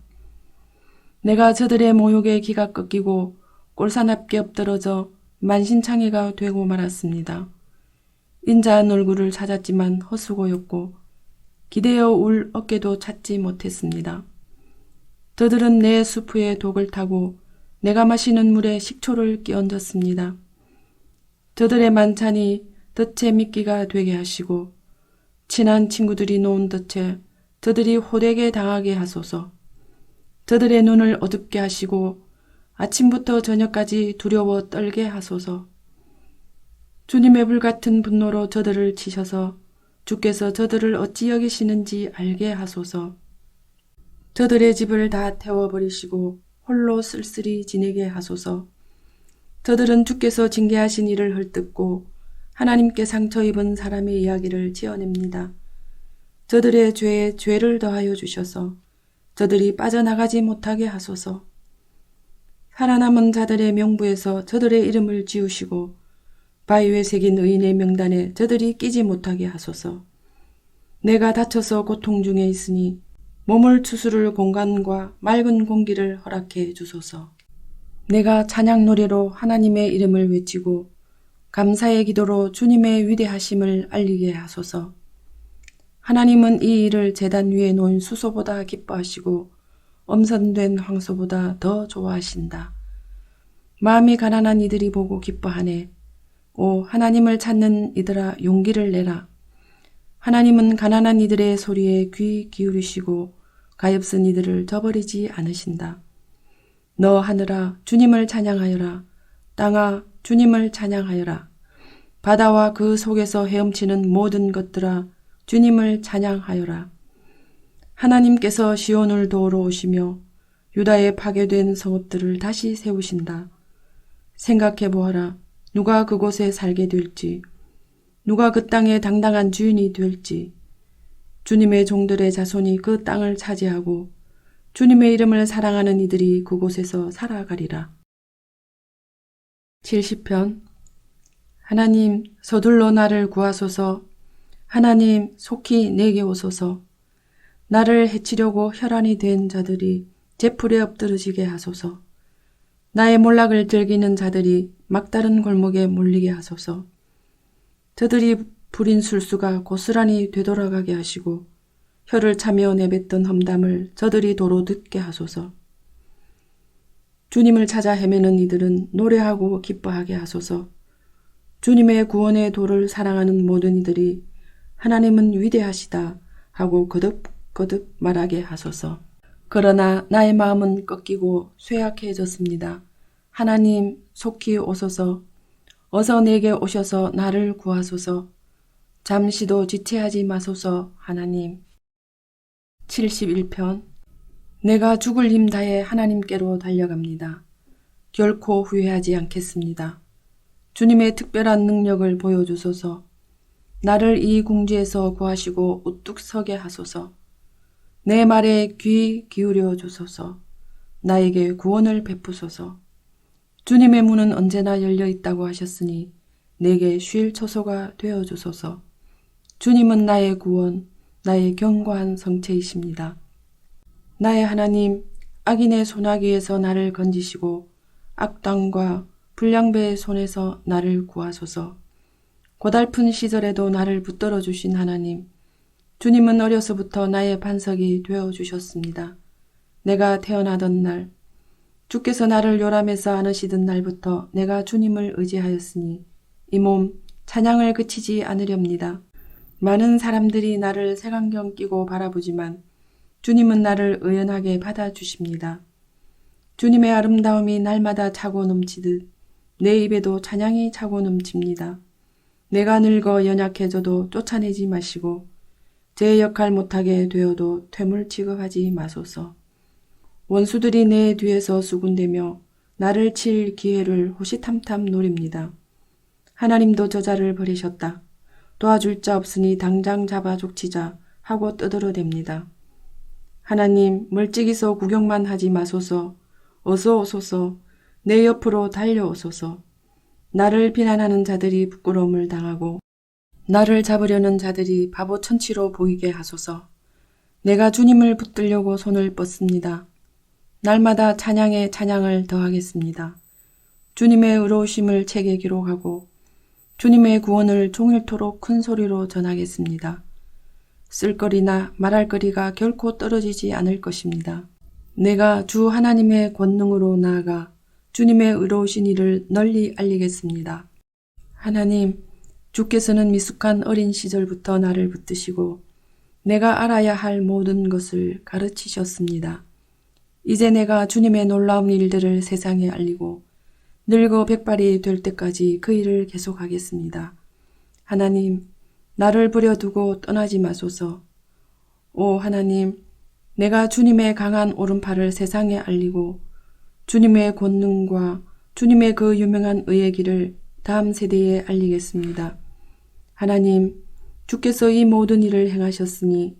내가 저들의 모욕에 기가 꺾이고 꼴사납게 엎드러져 만신창이가 되고 말았습니다. 인자한 얼굴을 찾았지만 헛수고였고 기대어 울 어깨도 찾지 못했습니다. 저들은 내 수프에 독을 타고 내가 마시는 물에 식초를 끼얹었습니다. 저들의 만찬이 덫의 미끼가 되게 하시고 친한 친구들이 놓은 덫에 저들이 호되게 당하게 하소서. 저들의 눈을 어둡게 하시고 아침부터 저녁까지 두려워 떨게 하소서. 주님의 불같은 분노로 저들을 치셔서 주께서 저들을 어찌 여기시는지 알게 하소서. 저들의 집을 다 태워버리시고 홀로 쓸쓸히 지내게 하소서. 저들은 주께서 징계하신 일을 헐뜯고 하나님께 상처 입은 사람의 이야기를 지어냅니다. 저들의 죄에 죄를 더하여 주셔서 저들이 빠져나가지 못하게 하소서. 살아남은 자들의 명부에서 저들의 이름을 지우시고 바위에 새긴 의인의 명단에 저들이 끼지 못하게 하소서. 내가 다쳐서 고통 중에 있으니 몸을 추스를 공간과 맑은 공기를 허락해 주소서. 내가 찬양 노래로 하나님의 이름을 외치고 감사의 기도로 주님의 위대하심을 알리게 하소서. 하나님은 이 일을 제단 위에 놓인 수소보다 기뻐하시고 엄선된 황소보다 더 좋아하신다. 마음이 가난한 이들이 보고 기뻐하네. 오 하나님을 찾는 이들아 용기를 내라. 하나님은 가난한 이들의 소리에 귀 기울이시고 가엾은 이들을 저버리지 않으신다. 너 하늘아 주님을 찬양하여라. 땅아 주님을 찬양하여라. 바다와 그 속에서 헤엄치는 모든 것들아 주님을 찬양하여라. 하나님께서 시온을 도우러 오시며 유다의 파괴된 성읍들을 다시 세우신다. 생각해 보아라. 누가 그곳에 살게 될지, 누가 그 땅의 당당한 주인이 될지, 주님의 종들의 자손이 그 땅을 차지하고 주님의 이름을 사랑하는 이들이 그곳에서 살아가리라. 70편. 하나님 서둘러 나를 구하소서. 하나님 속히 내게 오소서. 나를 해치려고 혈안이 된 자들이 제 풀에 엎드러지게 하소서. 나의 몰락을 즐기는 자들이 막다른 골목에 몰리게 하소서. 저들이 부린 술수가 고스란히 되돌아가게 하시고 혀를 차며 내뱉던 험담을 저들이 도로 듣게 하소서. 주님을 찾아 헤매는 이들은 노래하고 기뻐하게 하소서. 주님의 구원의 도를 사랑하는 모든 이들이 하나님은 위대하시다 하고 거듭거듭 말하게 하소서. 그러나 나의 마음은 꺾이고 쇠약해졌습니다. 하나님 속히 오소서. 어서 내게 오셔서 나를 구하소서. 잠시도 지체하지 마소서. 하나님. 71편. 내가 죽을 힘 다해 하나님께로 달려갑니다. 결코 후회하지 않겠습니다. 주님의 특별한 능력을 보여주소서. 나를 이 궁지에서 구하시고 우뚝 서게 하소서. 내 말에 귀 기울여 주소서. 나에게 구원을 베푸소서. 주님의 문은 언제나 열려 있다고 하셨으니 내게 쉴 처소가 되어 주소서. 주님은 나의 구원, 나의 견고한 성체이십니다. 나의 하나님, 악인의 소나기에서 나를 건지시고 악당과 불량배의 손에서 나를 구하소서. 고달픈 시절에도 나를 붙들어 주신 하나님, 주님은 어려서부터 나의 반석이 되어 주셨습니다. 내가 태어나던 날, 주께서 나를 요람에서 안으시던 날부터 내가 주님을 의지하였으니 이 몸 찬양을 그치지 않으렵니다. 많은 사람들이 나를 색안경 끼고 바라보지만 주님은 나를 의연하게 받아주십니다. 주님의 아름다움이 날마다 차고 넘치듯 내 입에도 찬양이 차고 넘칩니다. 내가 늙어 연약해져도 쫓아내지 마시고 제 역할 못하게 되어도 퇴물 취급하지 마소서. 원수들이 내 뒤에서 수군대며 나를 칠 기회를 호시탐탐 노립니다. 하나님도 저자를 버리셨다. 도와줄 자 없으니 당장 잡아 족치자 하고 떠들어댑니다. 하나님 멀찍이서 구경만 하지 마소서. 어서 오소서. 내 옆으로 달려오소서. 나를 비난하는 자들이 부끄러움을 당하고 나를 잡으려는 자들이 바보 천치로 보이게 하소서. 내가 주님을 붙들려고 손을 뻗습니다. 날마다 찬양에 찬양을 더하겠습니다. 주님의 의로우심을 책에 기록하고 주님의 구원을 종일토록 큰 소리로 전하겠습니다. 쓸거리나 말할 거리가 결코 떨어지지 않을 것입니다. 내가 주 하나님의 권능으로 나아가 주님의 의로우신 일을 널리 알리겠습니다. 하나님, 주께서는 미숙한 어린 시절부터 나를 붙드시고 내가 알아야 할 모든 것을 가르치셨습니다. 이제 내가 주님의 놀라운 일들을 세상에 알리고 늙어 백발이 될 때까지 그 일을 계속하겠습니다. 하나님, 나를 버려두고 떠나지 마소서. 오 하나님, 내가 주님의 강한 오른팔을 세상에 알리고 주님의 권능과 주님의 그 유명한 의의 길을 다음 세대에 알리겠습니다. 하나님, 주께서 이 모든 일을 행하셨으니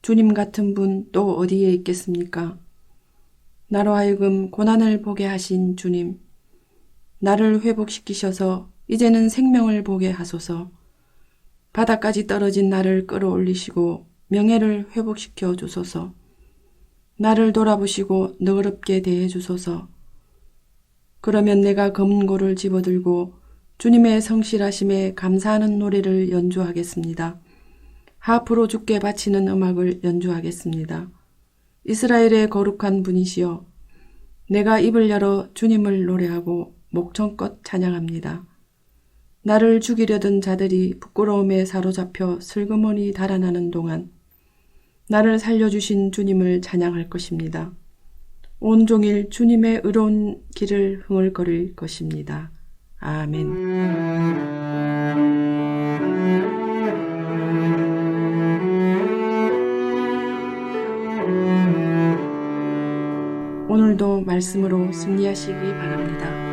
주님 같은 분 또 어디에 있겠습니까? 나로 하여금 고난을 보게 하신 주님, 나를 회복시키셔서 이제는 생명을 보게 하소서. 바닥까지 떨어진 나를 끌어올리시고 명예를 회복시켜 주소서. 나를 돌아보시고 너그럽게 대해 주소서. 그러면 내가 검은고를 집어들고 주님의 성실하심에 감사하는 노래를 연주하겠습니다. 하프로 주께 바치는 음악을 연주하겠습니다. 이스라엘의 거룩한 분이시여, 내가 입을 열어 주님을 노래하고 목청껏 찬양합니다. 나를 죽이려던 자들이 부끄러움에 사로잡혀 슬그머니 달아나는 동안 나를 살려주신 주님을 찬양할 것입니다. 온종일 주님의 의로운 길을 흥얼거릴 것입니다. 아멘. 오늘도 말씀으로 승리하시기 바랍니다.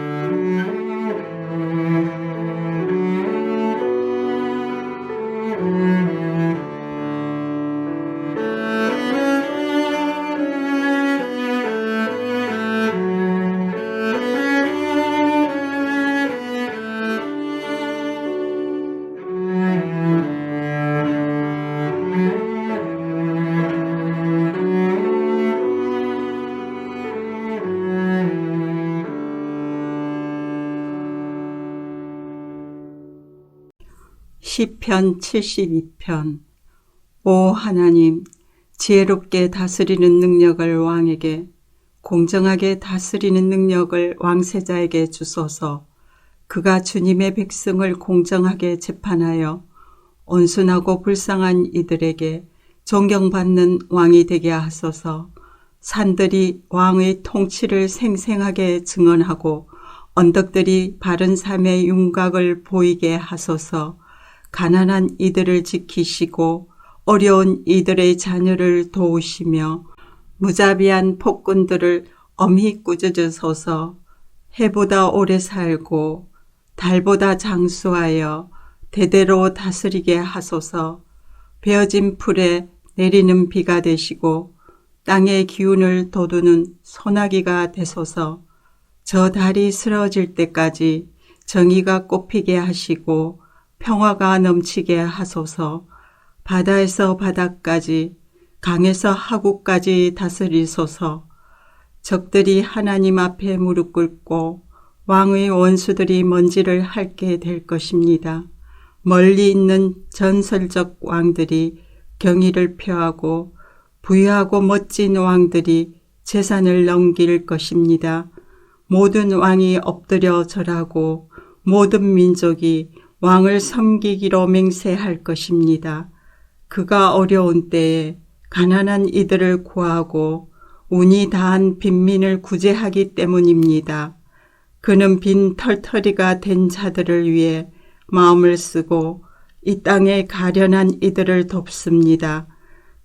시편 72편. 오 하나님, 지혜롭게 다스리는 능력을 왕에게, 공정하게 다스리는 능력을 왕세자에게 주소서. 그가 주님의 백성을 공정하게 재판하여 온순하고 불쌍한 이들에게 존경받는 왕이 되게 하소서. 산들이 왕의 통치를 생생하게 증언하고 언덕들이 바른 삶의 윤곽을 보이게 하소서. 가난한 이들을 지키시고 어려운 이들의 자녀를 도우시며 무자비한 폭군들을 엄히 꾸짖으소서. 해보다 오래 살고 달보다 장수하여 대대로 다스리게 하소서. 베어진 풀에 내리는 비가 되시고 땅의 기운을 돋우는 소나기가 되소서. 저 달이 쓰러질 때까지 정의가 꽃피게 하시고 평화가 넘치게 하소서. 바다에서 바다까지, 강에서 하구까지 다스리소서. 적들이 하나님 앞에 무릎 꿇고 왕의 원수들이 먼지를 핥게 될 것입니다. 멀리 있는 전설적 왕들이 경의를 표하고 부유하고 멋진 왕들이 재산을 넘길 것입니다. 모든 왕이 엎드려 절하고 모든 민족이 왕을 섬기기로 맹세할 것입니다. 그가 어려운 때에 가난한 이들을 구하고 운이 다한 빈민을 구제하기 때문입니다. 그는 빈 털터리가 된 자들을 위해 마음을 쓰고 이 땅에 가련한 이들을 돕습니다.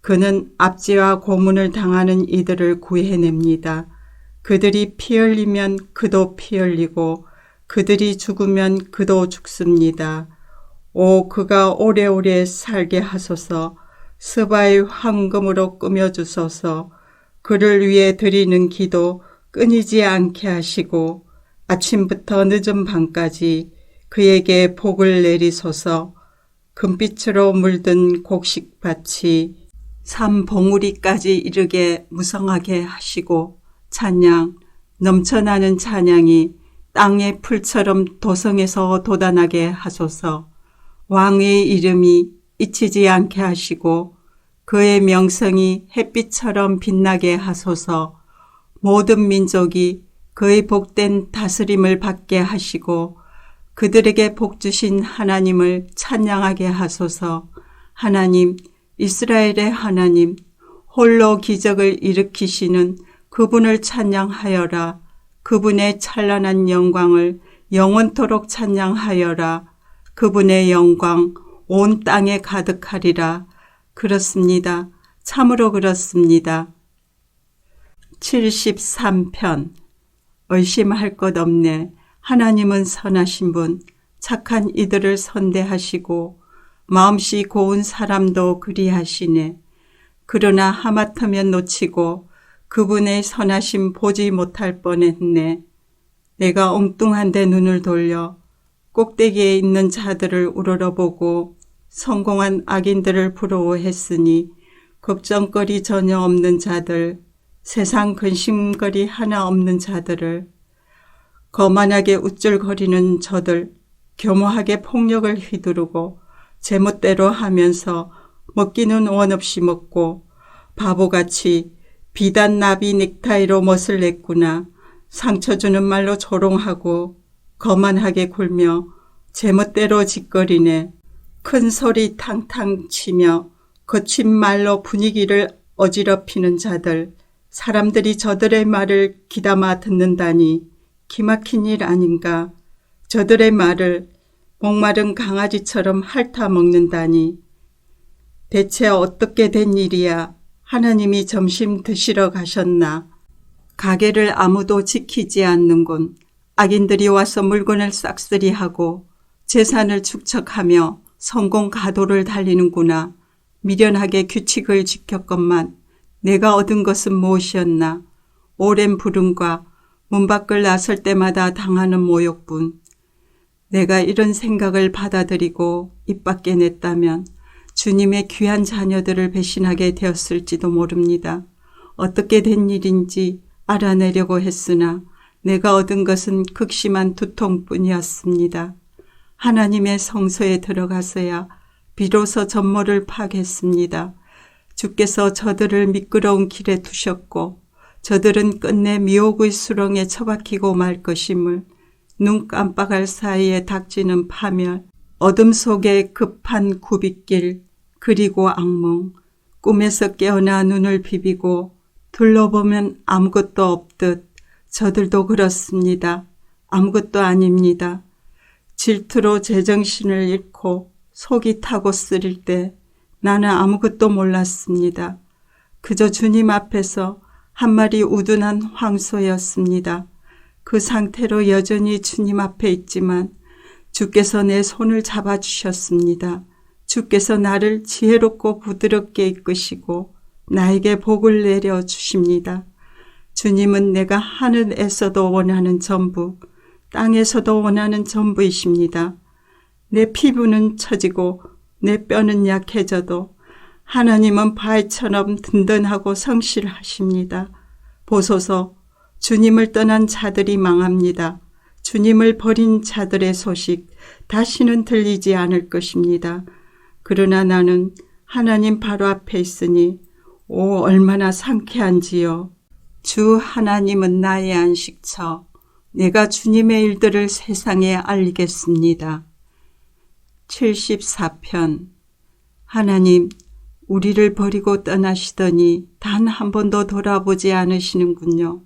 그는 압제와 고문을 당하는 이들을 구해냅니다. 그들이 피 흘리면 그도 피 흘리고 그들이 죽으면 그도 죽습니다. 오, 그가 오래오래 살게 하소서. 스바의 황금으로 꾸며주소서. 그를 위해 드리는 기도 끊이지 않게 하시고 아침부터 늦은 밤까지 그에게 복을 내리소서. 금빛으로 물든 곡식밭이 산봉우리까지 이르게 무성하게 하시고 찬양, 넘쳐나는 찬양이 땅의 풀처럼 도성에서 돋아나게 하소서. 왕의 이름이 잊히지 않게 하시고 그의 명성이 햇빛처럼 빛나게 하소서. 모든 민족이 그의 복된 다스림을 받게 하시고 그들에게 복 주신 하나님을 찬양하게 하소서. 하나님, 이스라엘의 하나님, 홀로 기적을 일으키시는 그분을 찬양하여라. 그분의 찬란한 영광을 영원토록 찬양하여라. 그분의 영광 온 땅에 가득하리라. 그렇습니다. 참으로 그렇습니다. 73편 의심할 것 없네. 하나님은 선하신 분, 착한 이들을 선대하시고 마음씨 고운 사람도 그리하시네. 그러나 하마터면 놓치고 그분의 선하심 보지 못할 뻔했네. 내가 엉뚱한데 눈을 돌려 꼭대기에 있는 자들을 우러러보고 성공한 악인들을 부러워했으니 걱정거리 전혀 없는 자들, 세상 근심거리 하나 없는 자들을, 거만하게 우쭐거리는 저들, 교모하게 폭력을 휘두르고 제멋대로 하면서 먹기는 원 없이 먹고 바보같이 비단 나비 넥타이로 멋을 냈구나. 상처 주는 말로 조롱하고 거만하게 굴며 제멋대로 짓거리네. 큰 소리 탕탕 치며 거친 말로 분위기를 어지럽히는 자들, 사람들이 저들의 말을 귀담아 듣는다니 기막힌 일 아닌가. 저들의 말을 목마른 강아지처럼 핥아 먹는다니 대체 어떻게 된 일이야. 하나님이 점심 드시러 가셨나. 가게를 아무도 지키지 않는군. 악인들이 와서 물건을 싹쓸이하고 재산을 축척하며 성공 가도를 달리는구나. 미련하게 규칙을 지켰건만 내가 얻은 것은 무엇이었나. 오랜 불응과 문 밖을 나설 때마다 당하는 모욕뿐. 내가 이런 생각을 받아들이고 입 밖에 냈다면 주님의 귀한 자녀들을 배신하게 되었을지도 모릅니다. 어떻게 된 일인지 알아내려고 했으나 내가 얻은 것은 극심한 두통뿐이었습니다. 하나님의 성소에 들어가서야 비로소 전모를 파겠습니다. 주께서 저들을 미끄러운 길에 두셨고 저들은 끝내 미혹의 수렁에 처박히고 말 것임을, 눈 깜빡할 사이에 닥치는 파멸, 어둠 속에 급한 굽잇길, 그리고 악몽, 꿈에서 깨어나 눈을 비비고 둘러보면 아무것도 없듯 저들도 그렇습니다. 아무것도 아닙니다. 질투로 제정신을 잃고 속이 타고 쓰릴 때 나는 아무것도 몰랐습니다. 그저 주님 앞에서 한 마리 우둔한 황소였습니다. 그 상태로 여전히 주님 앞에 있지만 주께서 내 손을 잡아주셨습니다. 주께서 나를 지혜롭고 부드럽게 이끄시고 나에게 복을 내려주십니다. 주님은 내가 하늘에서도 원하는 전부, 땅에서도 원하는 전부이십니다. 내 피부는 처지고 내 뼈는 약해져도 하나님은 바위처럼 든든하고 성실하십니다. 보소서, 주님을 떠난 자들이 망합니다. 주님을 버린 자들의 소식 다시는 들리지 않을 것입니다. 그러나 나는 하나님 바로 앞에 있으니 오 얼마나 상쾌한지요. 주 하나님은 나의 안식처. 내가 주님의 일들을 세상에 알리겠습니다. 74편 하나님, 우리를 버리고 떠나시더니 단 한 번도 돌아보지 않으시는군요.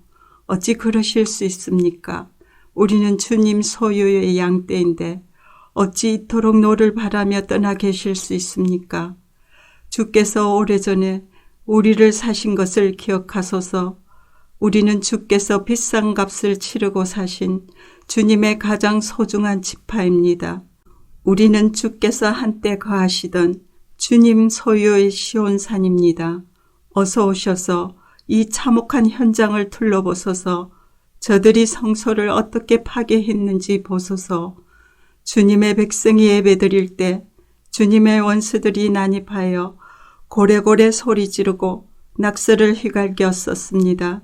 어찌 그러실 수 있습니까? 우리는 주님 소유의 양떼인데 어찌 이토록 노를 바라며 떠나 계실 수 있습니까? 주께서 오래전에 우리를 사신 것을 기억하소서. 우리는 주께서 비싼 값을 치르고 사신 주님의 가장 소중한 지파입니다. 우리는 주께서 한때 거하시던 주님 소유의 시온산입니다. 어서 오셔서 이 참혹한 현장을 둘러보소서. 저들이 성소를 어떻게 파괴했는지 보소서. 주님의 백성이 예배드릴 때 주님의 원수들이 난입하여 고래고래 소리 지르고 낙서를 휘갈겨 썼습니다.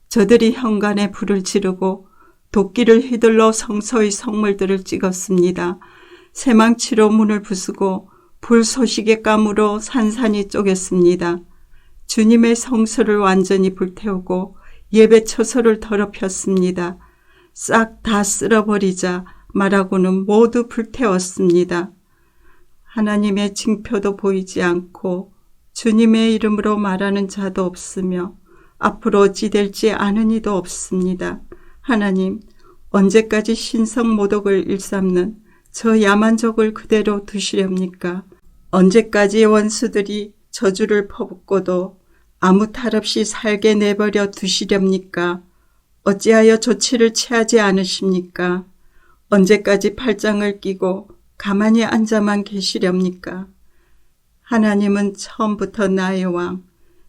저들이 현관에 불을 지르고 도끼를 휘둘러 성소의 성물들을 찍었습니다. 새망치로 문을 부수고 불쏘시개 감으로 산산이 쪼갰습니다. 주님의 성소를 완전히 불태우고 예배 처소를 더럽혔습니다. 싹 다 쓸어버리자 말하고는 모두 불태웠습니다. 하나님의 징표도 보이지 않고 주님의 이름으로 말하는 자도 없으며 앞으로 지될지 아는 이도 없습니다. 하나님, 언제까지 신성모독을 일삼는 저 야만족을 그대로 두시렵니까? 언제까지 원수들이 저주를 퍼붓고도 아무 탈 없이 살게 내버려 두시렵니까? 어찌하여 조치를 취하지 않으십니까? 언제까지 팔짱을 끼고 가만히 앉아만 계시렵니까? 하나님은 처음부터 나의 왕,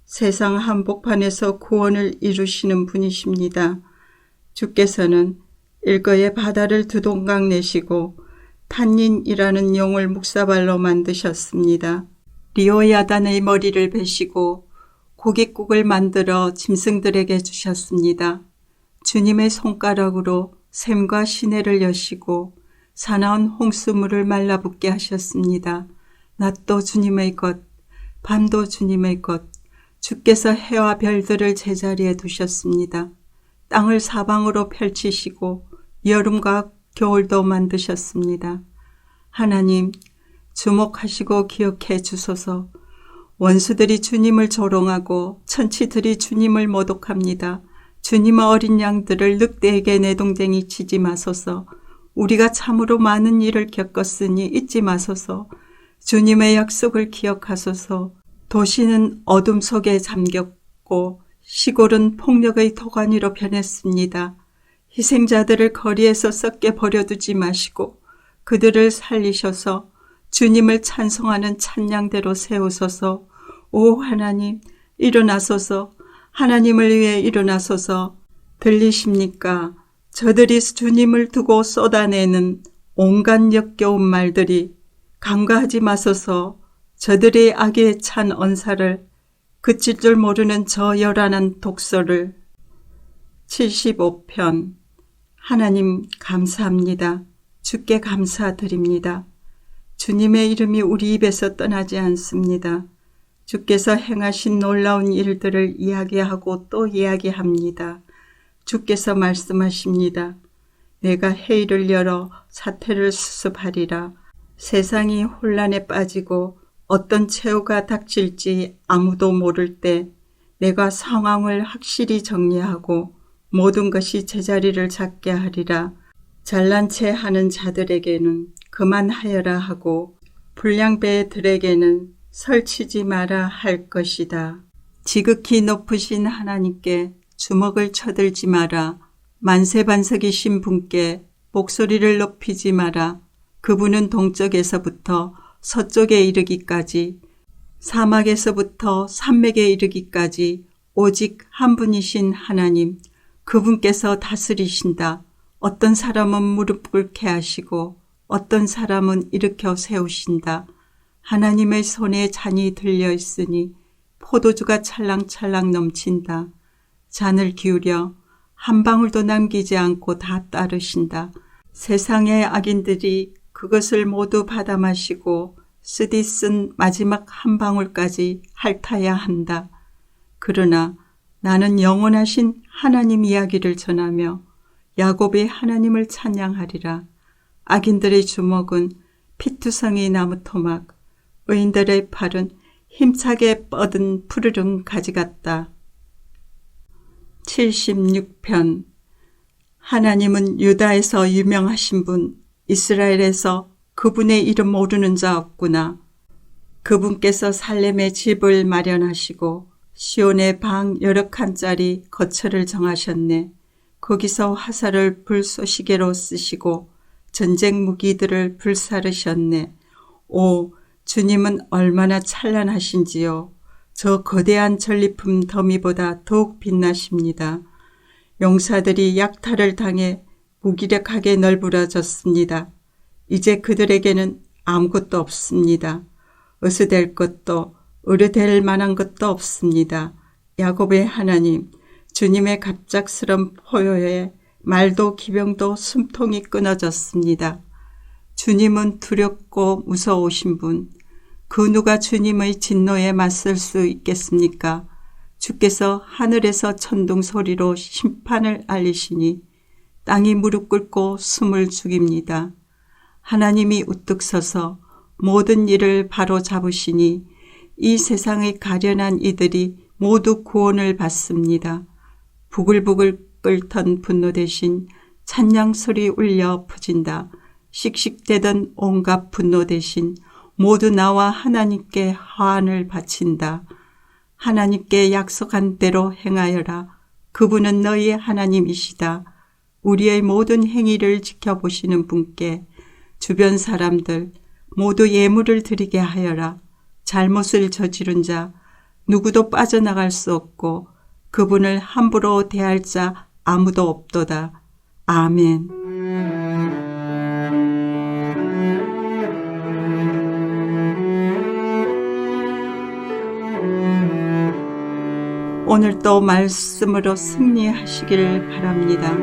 세상 한복판에서 구원을 이루시는 분이십니다. 주께서는 일거에 바다를 두 동강 내시고 탄닌이라는 용을 묵사발로 만드셨습니다. 리오야단의 머리를 베시고 고깃국을 만들어 짐승들에게 주셨습니다. 주님의 손가락으로 샘과 시내를 여시고 사나운 홍수물을 말라붙게 하셨습니다. 낮도 주님의 것, 밤도 주님의 것, 주께서 해와 별들을 제자리에 두셨습니다. 땅을 사방으로 펼치시고 여름과 겨울도 만드셨습니다. 하나님, 주목하시고 기억해 주소서. 원수들이 주님을 조롱하고 천치들이 주님을 모독합니다. 주님의 어린 양들을 늑대에게 내동댕이 치지 마소서. 우리가 참으로 많은 일을 겪었으니 잊지 마소서. 주님의 약속을 기억하소서. 도시는 어둠 속에 잠겼고 시골은 폭력의 도가니로 변했습니다. 희생자들을 거리에서 썩게 버려두지 마시고 그들을 살리셔서 주님을 찬송하는 찬양대로 세우소서. 오 하나님, 일어나소서. 하나님을 위해 일어나소서. 들리십니까? 저들이 주님을 두고 쏟아내는 온갖 역겨운 말들이. 간과하지 마소서. 저들의 악에 찬 언사를, 그칠 줄 모르는 저 요란한 독소를. 75편. 하나님 감사합니다. 주께 감사드립니다. 주님의 이름이 우리 입에서 떠나지 않습니다. 주께서 행하신 놀라운 일들을 이야기하고 또 이야기합니다. 주께서 말씀하십니다. 내가 회의를 열어 사태를 수습하리라. 세상이 혼란에 빠지고 어떤 최후가 닥칠지 아무도 모를 때 내가 상황을 확실히 정리하고 모든 것이 제자리를 잡게 하리라. 잘난 체 하는 자들에게는 그만하여라 하고 불량배들에게는 설치지 마라 할 것이다. 지극히 높으신 하나님께 주먹을 쳐들지 마라. 만세반석이신 분께 목소리를 높이지 마라. 그분은 동쪽에서부터 서쪽에 이르기까지, 사막에서부터 산맥에 이르기까지 오직 한 분이신 하나님, 그분께서 다스리신다. 어떤 사람은 무릎 꿇게 하시고 어떤 사람은 일으켜 세우신다. 하나님의 손에 잔이 들려 있으니 포도주가 찰랑찰랑 넘친다. 잔을 기울여 한 방울도 남기지 않고 다 따르신다. 세상의 악인들이 그것을 모두 받아 마시고 쓰디 쓴 마지막 한 방울까지 핥아야 한다. 그러나 나는 영원하신 하나님 이야기를 전하며 야곱의 하나님을 찬양하리라. 악인들의 주먹은 피투성이 나무 토막, 의인들의 팔은 힘차게 뻗은 푸르른 가지 같다. 76편. 하나님은 유다에서 유명하신 분, 이스라엘에서 그분의 이름 모르는 자 없구나. 그분께서 살렘에 집을 마련하시고 시온의 방 여러 칸짜리 거처를 정하셨네. 거기서 화살을 불쏘시개로 쓰시고 전쟁 무기들을 불사르셨네. 오, 주님은 얼마나 찬란하신지요. 저 거대한 전리품 더미보다 더욱 빛나십니다. 용사들이 약탈을 당해 무기력하게 널브러졌습니다. 이제 그들에게는 아무것도 없습니다. 어스될 것도 의뢰될 만한 것도 없습니다. 야곱의 하나님, 주님의 갑작스런 포효에 말도 기병도 숨통이 끊어졌습니다. 주님은 두렵고 무서우신 분, 그 누가 주님의 진노에 맞설 수 있겠습니까? 주께서 하늘에서 천둥 소리로 심판을 알리시니 땅이 무릎 꿇고 숨을 죽입니다. 하나님이 우뚝 서서 모든 일을 바로 잡으시니 이 세상의 가련한 이들이 모두 구원을 받습니다. 부글부글 끓던 분노 대신 찬양 소리 울려 퍼진다. 씩씩대던 온갖 분노 대신 모두 나와 하나님께 화환을 바친다. 하나님께 약속한 대로 행하여라. 그분은 너희의 하나님이시다. 우리의 모든 행위를 지켜보시는 분께 주변 사람들 모두 예물을 드리게 하여라. 잘못을 저지른 자 누구도 빠져나갈 수 없고 그분을 함부로 대할 자 아무도 없도다. 아멘. 오늘도 말씀으로 승리하시기를 바랍니다.